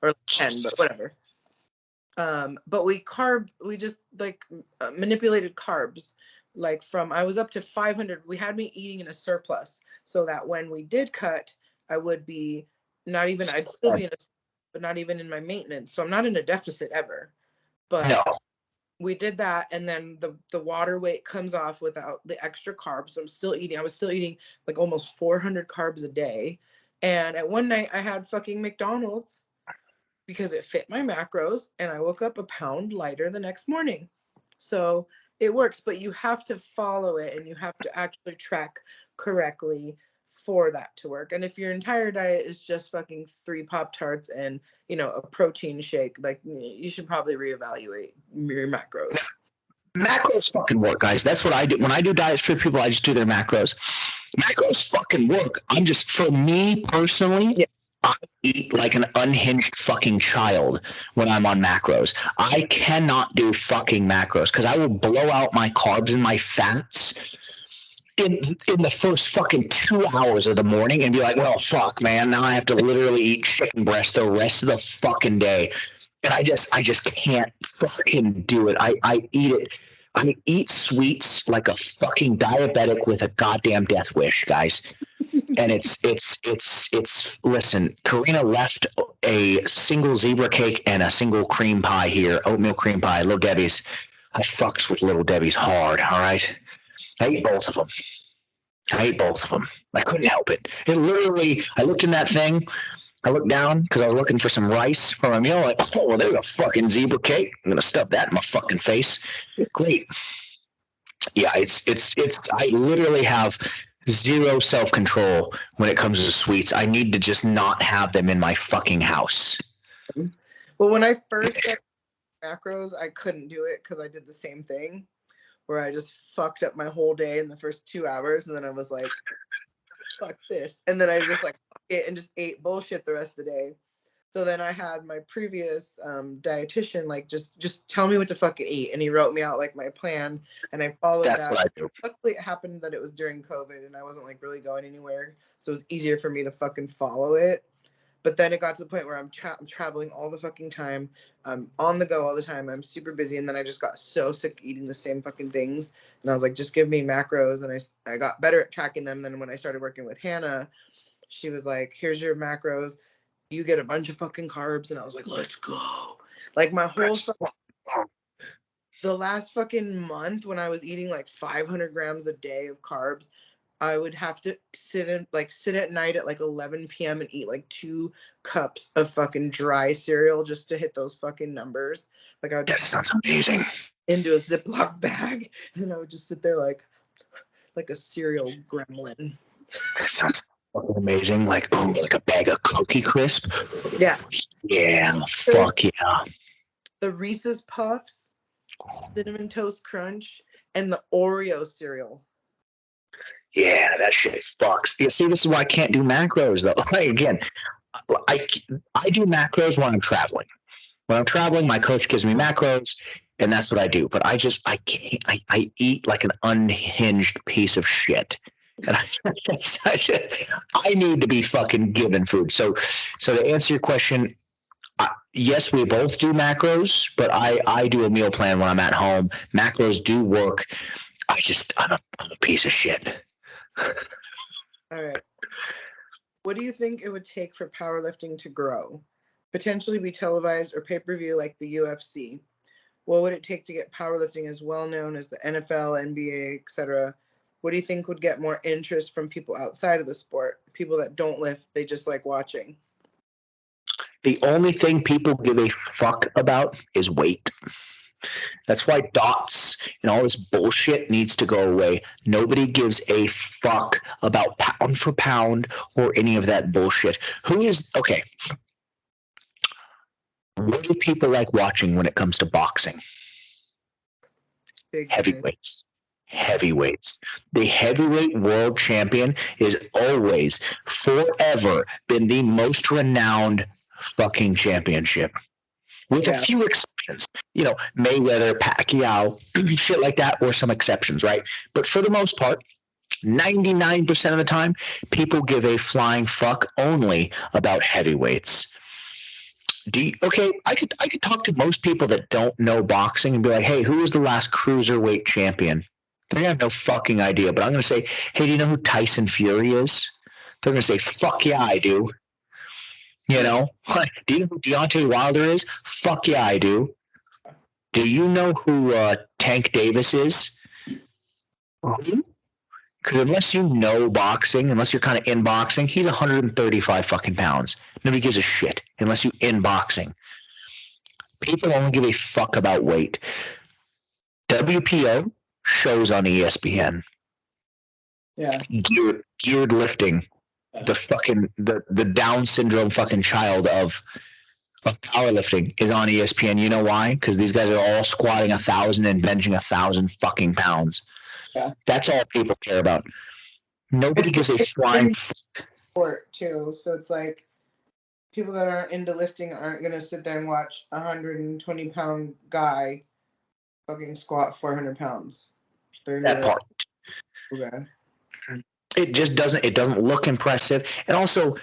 A: or 10, but whatever. But we just like manipulated carbs. Like I was up to 500. We had me eating in a surplus so that when we did cut, I'd still be in a, but not even in my maintenance. So I'm not in a deficit ever. But no. We did that, and then the water weight comes off without the extra carbs. I was still eating like almost 400 carbs a day. And at one night I had fucking McDonald's because it fit my macros, and I woke up a pound lighter the next morning. So it works, but you have to follow it, and you have to actually track correctly for that to work. And if your entire diet is just fucking 3 Pop-Tarts and, a protein shake, like, you should probably reevaluate your macros.
B: Macros fucking work, guys. That's what I do. When I do diets for people, I just do their macros. Macros fucking work. For me personally, yeah. I eat like an unhinged fucking child when I'm on macros. I cannot do fucking macros because I will blow out my carbs and my fats in the first fucking 2 hours of the morning and be like, well, fuck, man, now I have to literally eat chicken breast the rest of the fucking day. And I just can't fucking do it. I eat it. I eat sweets like a fucking diabetic with a goddamn death wish, guys. And it's listen, Karina left a single zebra cake and a single cream pie here, oatmeal cream pie, Little Debbie's. I fucks with Little Debbie's hard, all right? I ate both of them. I couldn't help it. It literally, I looked in that thing, I looked down because I was looking for some rice for my meal. Like, oh, well, there's a fucking zebra cake. I'm going to stuff that in my fucking face. Great. Yeah, I literally have zero self-control when it comes to sweets. I need to just not have them in my fucking house.
A: Well, when I first started macros, I couldn't do it because I did the same thing where I just fucked up my whole day in the first 2 hours, and then I was like, fuck this. And then I just like fuck it and just ate bullshit the rest of the day. So then I had my previous dietitian like just tell me what to fucking eat, and he wrote me out like my plan, and I followed that. That's what I do. Luckily, it happened that it was during COVID, and I wasn't like really going anywhere, so it was easier for me to fucking follow it. But then it got to the point where I'm traveling all the fucking time. I'm on the go all the time. I'm super busy, and then I just got so sick eating the same fucking things, and I was like, just give me macros, and I got better at tracking them. Then when I started working with Hannah, she was like, here's your macros. You get a bunch of fucking carbs, and I was like, let's go. Like my whole the last fucking month when I was eating like 500 grams a day of carbs, I would have to sit at night at like 11 p.m. and eat like 2 cups of fucking dry cereal just to hit those fucking numbers. Like I would
B: that sounds amazing.
A: Into a Ziploc bag, and I would just sit there like a cereal gremlin.
B: That sounds fucking amazing. Like a bag of Cookie Crisp.
A: Yeah.
B: Yeah. Fuck yeah.
A: The Reese's Puffs, Cinnamon Toast Crunch, and the Oreo cereal.
B: Yeah, that shit fucks. You see, this is why I can't do macros though. Again, I do macros when I'm traveling. When I'm traveling, my coach gives me macros, and that's what I do. But I can't. I eat like an unhinged piece of shit, and I need to be fucking given food. So to answer your question, yes, we both do macros, but I do a meal plan when I'm at home. Macros do work. I'm a piece of shit.
A: All right. What do you think it would take for powerlifting to grow? Potentially be televised or pay-per-view like the UFC? What would it take to get powerlifting as well known as the NFL, NBA, etc.? What do you think would get more interest from people outside of the sport? People that don't lift, they just like watching.
B: The only thing people give a fuck about is weight. That's why dots and all this bullshit needs to go away. Nobody gives a fuck about pound for pound or any of that bullshit. Who is okay? What do people like watching when it comes to boxing?
A: Big guys.
B: Heavyweights. Heavyweights. The heavyweight world champion is always, forever, been the most renowned fucking championship. With a few exceptions, Mayweather, Pacquiao, shit like that, or some exceptions, right? But for the most part, 99% of the time, people give a flying fuck only about heavyweights. I could talk to most people that don't know boxing and be like, hey, who was the last cruiserweight champion? They're gonna have no fucking idea. But I'm gonna say, hey, do you know who Tyson Fury is? They're gonna say, fuck yeah, I do. Do you know who Deontay Wilder is? Fuck yeah, I do. Do you know who Tank Davis is? Because unless you know boxing, unless you're kind of in boxing, he's 135 fucking pounds. Nobody gives a shit unless you in boxing. People only give a fuck about weight. WPO shows on ESPN.
A: Yeah.
B: Geared lifting. The Down syndrome fucking child of powerlifting is on ESPN. You know why? Because these guys are all squatting 1,000 and benching 1,000 fucking pounds.
A: Yeah.
B: That's all people care about. Nobody gives a flying
A: sport too. So it's like people that aren't into lifting aren't gonna sit there and watch a 120-pound guy fucking squat 400 pounds.
B: That part.
A: Okay.
B: It just doesn't look impressive. And also,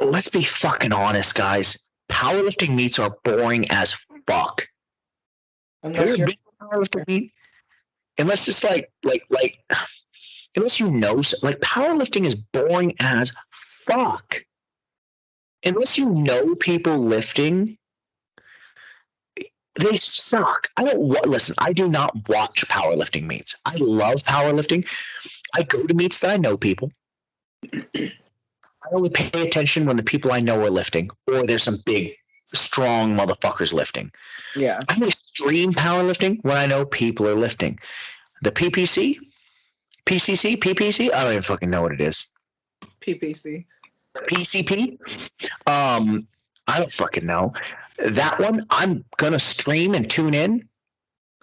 B: let's be fucking honest, guys. Powerlifting meets are boring as fuck. Unless you're powerlifting meet, unless it's like unless you know, like powerlifting is boring as fuck. Unless you know people lifting, they suck. Listen, I do not watch powerlifting meets. I love powerlifting. I go to meets that I know people. I only pay attention when the people I know are lifting, or there's some big, strong motherfuckers lifting.
A: Yeah.
B: I only stream powerlifting when I know people are lifting. The PPC, I don't even fucking know what it is.
A: PPC.
B: PCP? I don't fucking know. That one, I'm gonna stream and tune in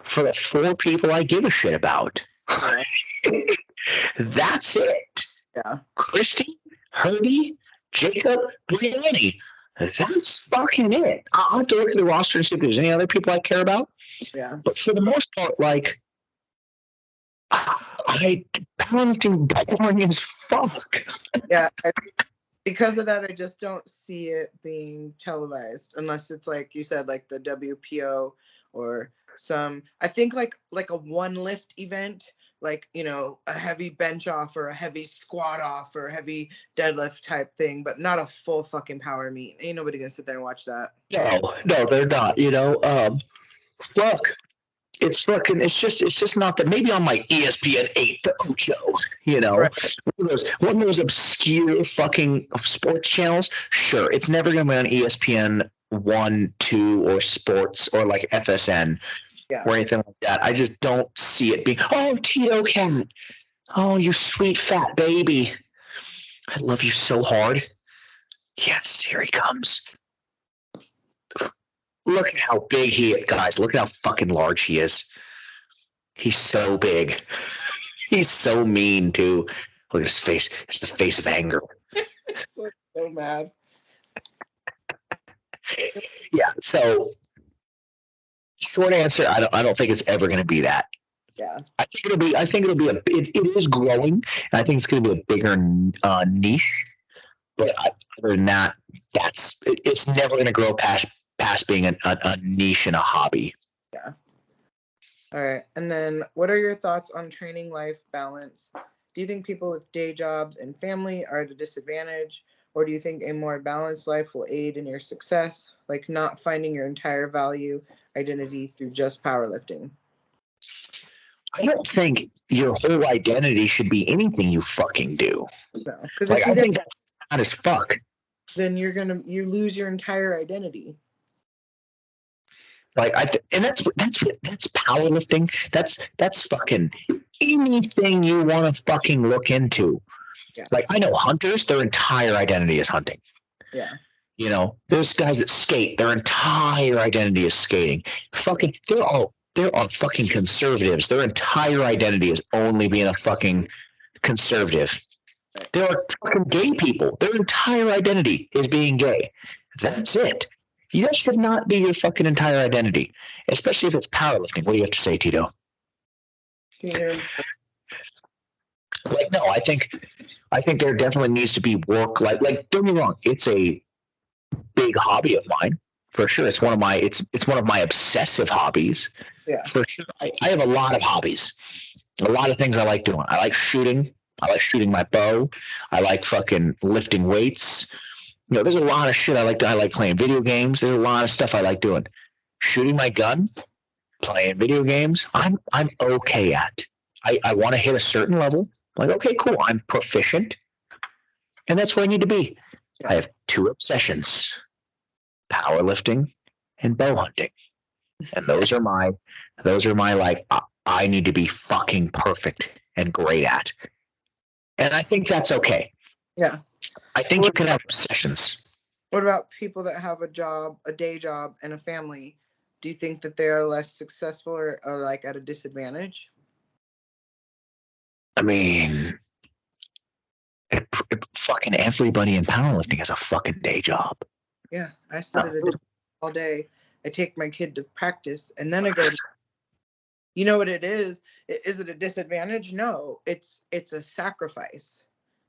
B: for the 4 people I give a shit about. That's it.
A: Yeah.
B: Christy, Herbie, Jacob, Brianni. That's fucking it. I'll have to look at the roster and see if there's any other people I care about.
A: Yeah.
B: But for the most part, like, powerlifting boring as fuck.
A: Yeah. Because of that, I just don't see it being televised unless it's like you said, like the WPO or some. I think like a one lift event, like a heavy bench off or a heavy squat off or a heavy deadlift type thing, but not a full fucking power meet. Ain't nobody gonna sit there and watch that.
B: No, they're not. Fuck. It's just not that. Maybe on my ESPN 8, the Ocho, right. one of those obscure fucking sports channels. Sure, it's never gonna be on ESPN 1, 2, or sports or like FSN or anything like that. I just don't see it being. Oh, Tito Cat. Oh, you sweet fat baby. I love you so hard. Yes, here he comes. Look at how big he is, guys. Look at how fucking large he is. He's so big. He's so mean, too. Look at his face. It's the face of anger.
A: So mad.
B: Yeah. So short answer, I don't think it's ever going to be that.
A: Yeah.
B: I think it'll be it is growing, and I think it's going to be a bigger niche. But other than that, it's never going to grow past being a niche and a hobby.
A: Yeah. All right. And then what are your thoughts on training life balance? Do you think people with day jobs and family are at a disadvantage? Or do you think a more balanced life will aid in your success, like not finding your entire value identity through just powerlifting?
B: I don't think your whole identity should be anything you fucking do.
A: No, because
B: Like
A: if
B: I
A: you don't,
B: think that's bad as fuck.
A: then you lose your entire identity.
B: Like and that's powerlifting. That's fucking anything you want to fucking look into.
A: Yeah.
B: Like I know hunters, their entire identity is hunting.
A: Yeah.
B: You know, there's guys that skate, their entire identity is skating. Fucking, they're all fucking conservatives. Their entire identity is only being a fucking conservative. There are fucking gay people. Their entire identity is being gay. That's it. That should not be your fucking entire identity, especially if it's powerlifting. What do you have to say, Tito?
A: Can you hear me?
B: Like, no, I think there definitely needs to be work. Like, don't get me wrong, it's a big hobby of mine for sure. It's one of my obsessive hobbies.
A: Yeah.
B: For sure. I have a lot of hobbies, a lot of things I like doing. I like shooting. I like shooting my bow. I like fucking lifting weights. You know, there's a lot of shit I like. I like playing video games. There's a lot of stuff I like doing. Shooting my gun, playing video games. I'm okay at. I want to hit a certain level. Like, okay, cool. I'm proficient, and that's where I need to be.
A: Yeah.
B: I have two obsessions: powerlifting and bow hunting, and those are my like I need to be fucking perfect and great at, and I think that's okay.
A: Yeah.
B: I think you can have obsessions.
A: What about people that have a day job, and a family? Do you think that they are less successful or like at a disadvantage?
B: I mean, fucking everybody in powerlifting has a fucking day job.
A: Yeah, I sit at a day all day. I take my kid to practice, and then I go. You know what it is? Is it a disadvantage? No, it's a sacrifice.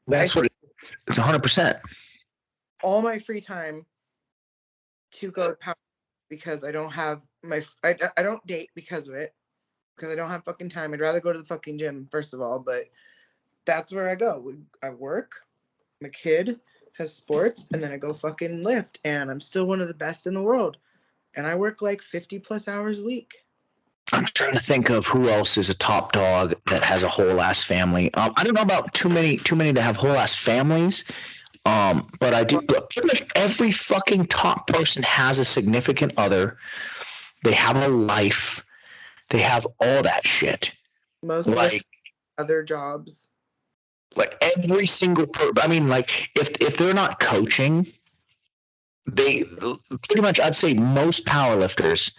B: That's what it's 100%.
A: All my free time to go to power because I don't have I don't date because of it, because I don't have fucking time. I'd rather go to the fucking gym first of all, but that's where I go. I work, my kid has sports, and then I go fucking lift, and I'm still one of the best in the world, and I work like 50 plus hours a week.
B: I'm trying to think of who else is a top dog that has a whole ass family. I don't know about too many that have whole ass families. But I do. But pretty much every fucking top person has a significant other. They have a life. They have all that shit.
A: Most like other jobs.
B: Like every single I mean, like if they're not coaching, they pretty much, I'd say most powerlifters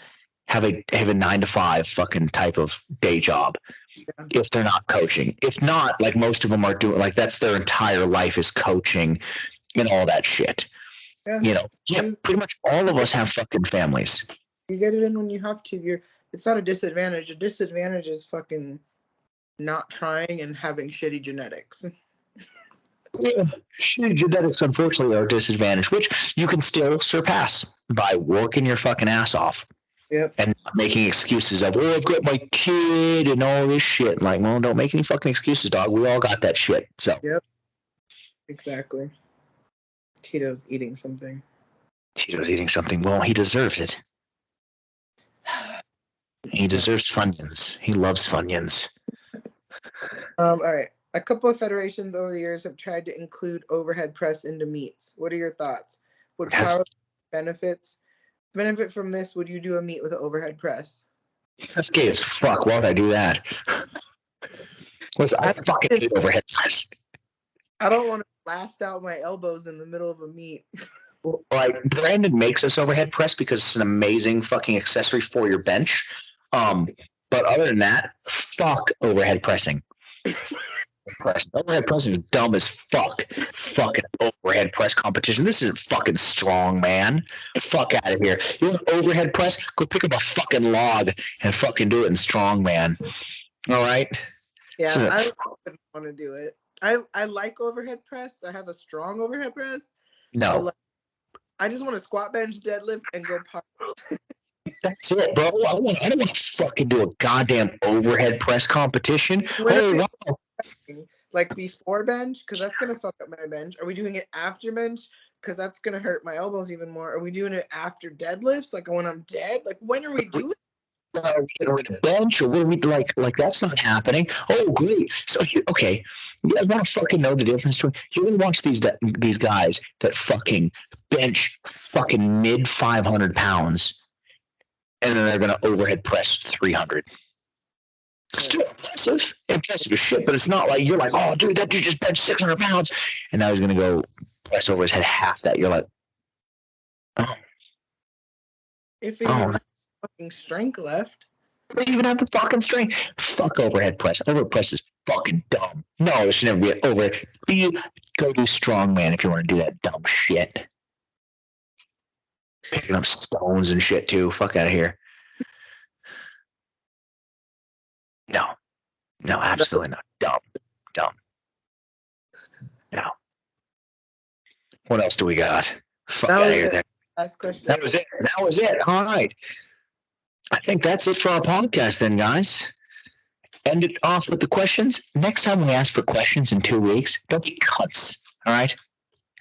B: have a 9 to 5 fucking type of day job. Yeah. If they're not coaching. If not, like most of them are doing, like that's their entire life is coaching and all that shit. Yeah. You know, yeah, pretty much all of us have fucking families.
A: You get it in when you have to. It's not a disadvantage. A disadvantage is fucking not trying and having shitty genetics.
B: Yeah, shitty genetics, unfortunately, are a disadvantage, which you can still surpass by working your fucking ass off.
A: Yep.
B: And not making excuses of, oh, I've got my kid and all this shit. Like, well, don't make any fucking excuses, dog. We all got that shit. So.
A: Yep. Exactly. Tito's eating something.
B: Well, he deserves it. He deserves Funyuns. He loves Funyuns.
A: All right. A couple of federations over the years have tried to include overhead press into meets. What are your thoughts? Would power benefit from this? Would you do a meet with an overhead press?
B: That's gay as fuck. Why would I do that? I fucking hate overhead press.
A: I don't want to blast out my elbows in the middle of a meet.
B: Like, Brandon makes us overhead press because it's an amazing fucking accessory for your bench. But other than that, fuck overhead pressing. press. Overhead press is dumb as fuck. Fucking overhead press competition. This isn't fucking strong, man. Fuck out of here. You want overhead press? Go pick up a fucking log and fucking do it in strong, man. All right.
A: Yeah, I wouldn't want to do it. I like overhead press. I have a strong overhead press.
B: No.
A: But like, I just want to squat, bench, deadlift, and go pop.
B: That's it, bro. I don't want to fucking do a goddamn overhead press competition. Hey, wow.
A: Like before bench, because that's gonna fuck up my bench. Are we doing it after bench? Because that's gonna hurt my elbows even more. Are we doing it after deadlifts? Like when I'm dead? Like when are we doing it?
B: Bench or what are we like that's not happening. Oh great. So okay, you guys want to fucking know the difference between you're gonna watch these guys that fucking bench fucking mid 500 pounds and then they're gonna overhead press 300. Still impressive as shit, but it's not like you're like, oh dude, that dude just benched 600 pounds and now he's gonna go press over his head half that. You're like, oh.
A: If he has fucking strength left.
B: Don't even have the fucking strength. Fuck overhead press. Overhead press is fucking dumb. No, it should never be an overhead. Go do strongman if you want to do that dumb shit. Picking up stones and shit too. Fuck out of here. No, absolutely not. Dumb. No. What else do we got? Fuck out of here.
A: Last question.
B: That was it. All right. I think that's it for our podcast then, guys. End it off with the questions. Next time we ask for questions in 2 weeks, don't get cuts. All right?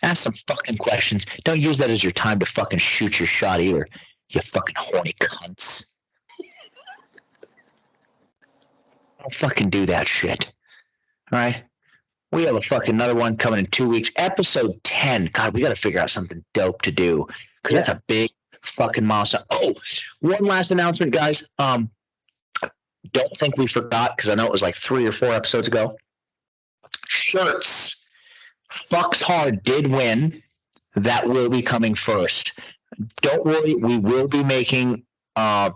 B: Ask some fucking questions. Don't use that as your time to fucking shoot your shot either. You fucking horny cunts. Don't fucking do that shit. All right? We have a fucking another one coming in 2 weeks. Episode 10. God, we got to figure out something dope to do because that's a big fucking milestone. Oh, one last announcement, guys. Don't think we forgot because I know it was like 3 or 4 episodes ago. Shirts. Fucks Hard did win. That will be coming first. Don't worry, we will be making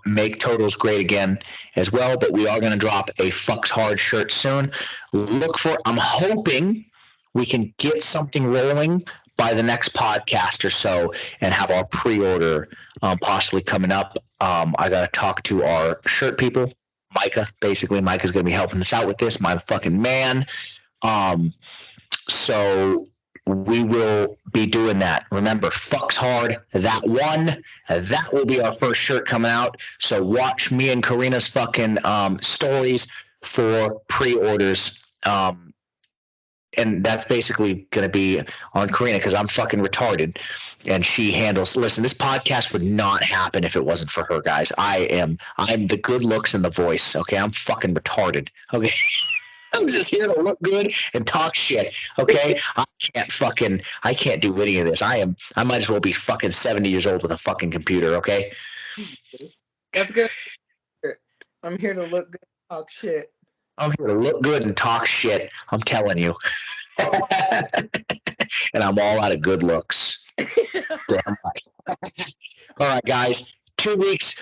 B: Make Totals Great Again as well, but we are going to drop a Fucks Hard shirt soon. Look for I'm hoping we can get something rolling by the next podcast or so and have our pre-order possibly coming up. I got to talk to our shirt people. Micah, basically. Micah's going to be helping us out with this. My fucking man. So we will be doing that. Remember, Fucks Hard, that one. That will be our first shirt coming out. So watch me and Karina's fucking stories for pre-orders. And that's basically going to be on Karina because I'm fucking retarded and she handles. Listen, this podcast would not happen if it wasn't for her, guys. I'm the good looks and the voice. Okay, I'm fucking retarded. Okay, I'm just here to look good and talk shit. Okay, I can't do any of this. I might as well be fucking 70 years old with a fucking computer. Okay,
A: that's good. I'm here to look good and talk shit.
B: I'm here to look good and talk shit. I'm telling you. And I'm all out of good looks. Damn right. All right, guys. 2 weeks.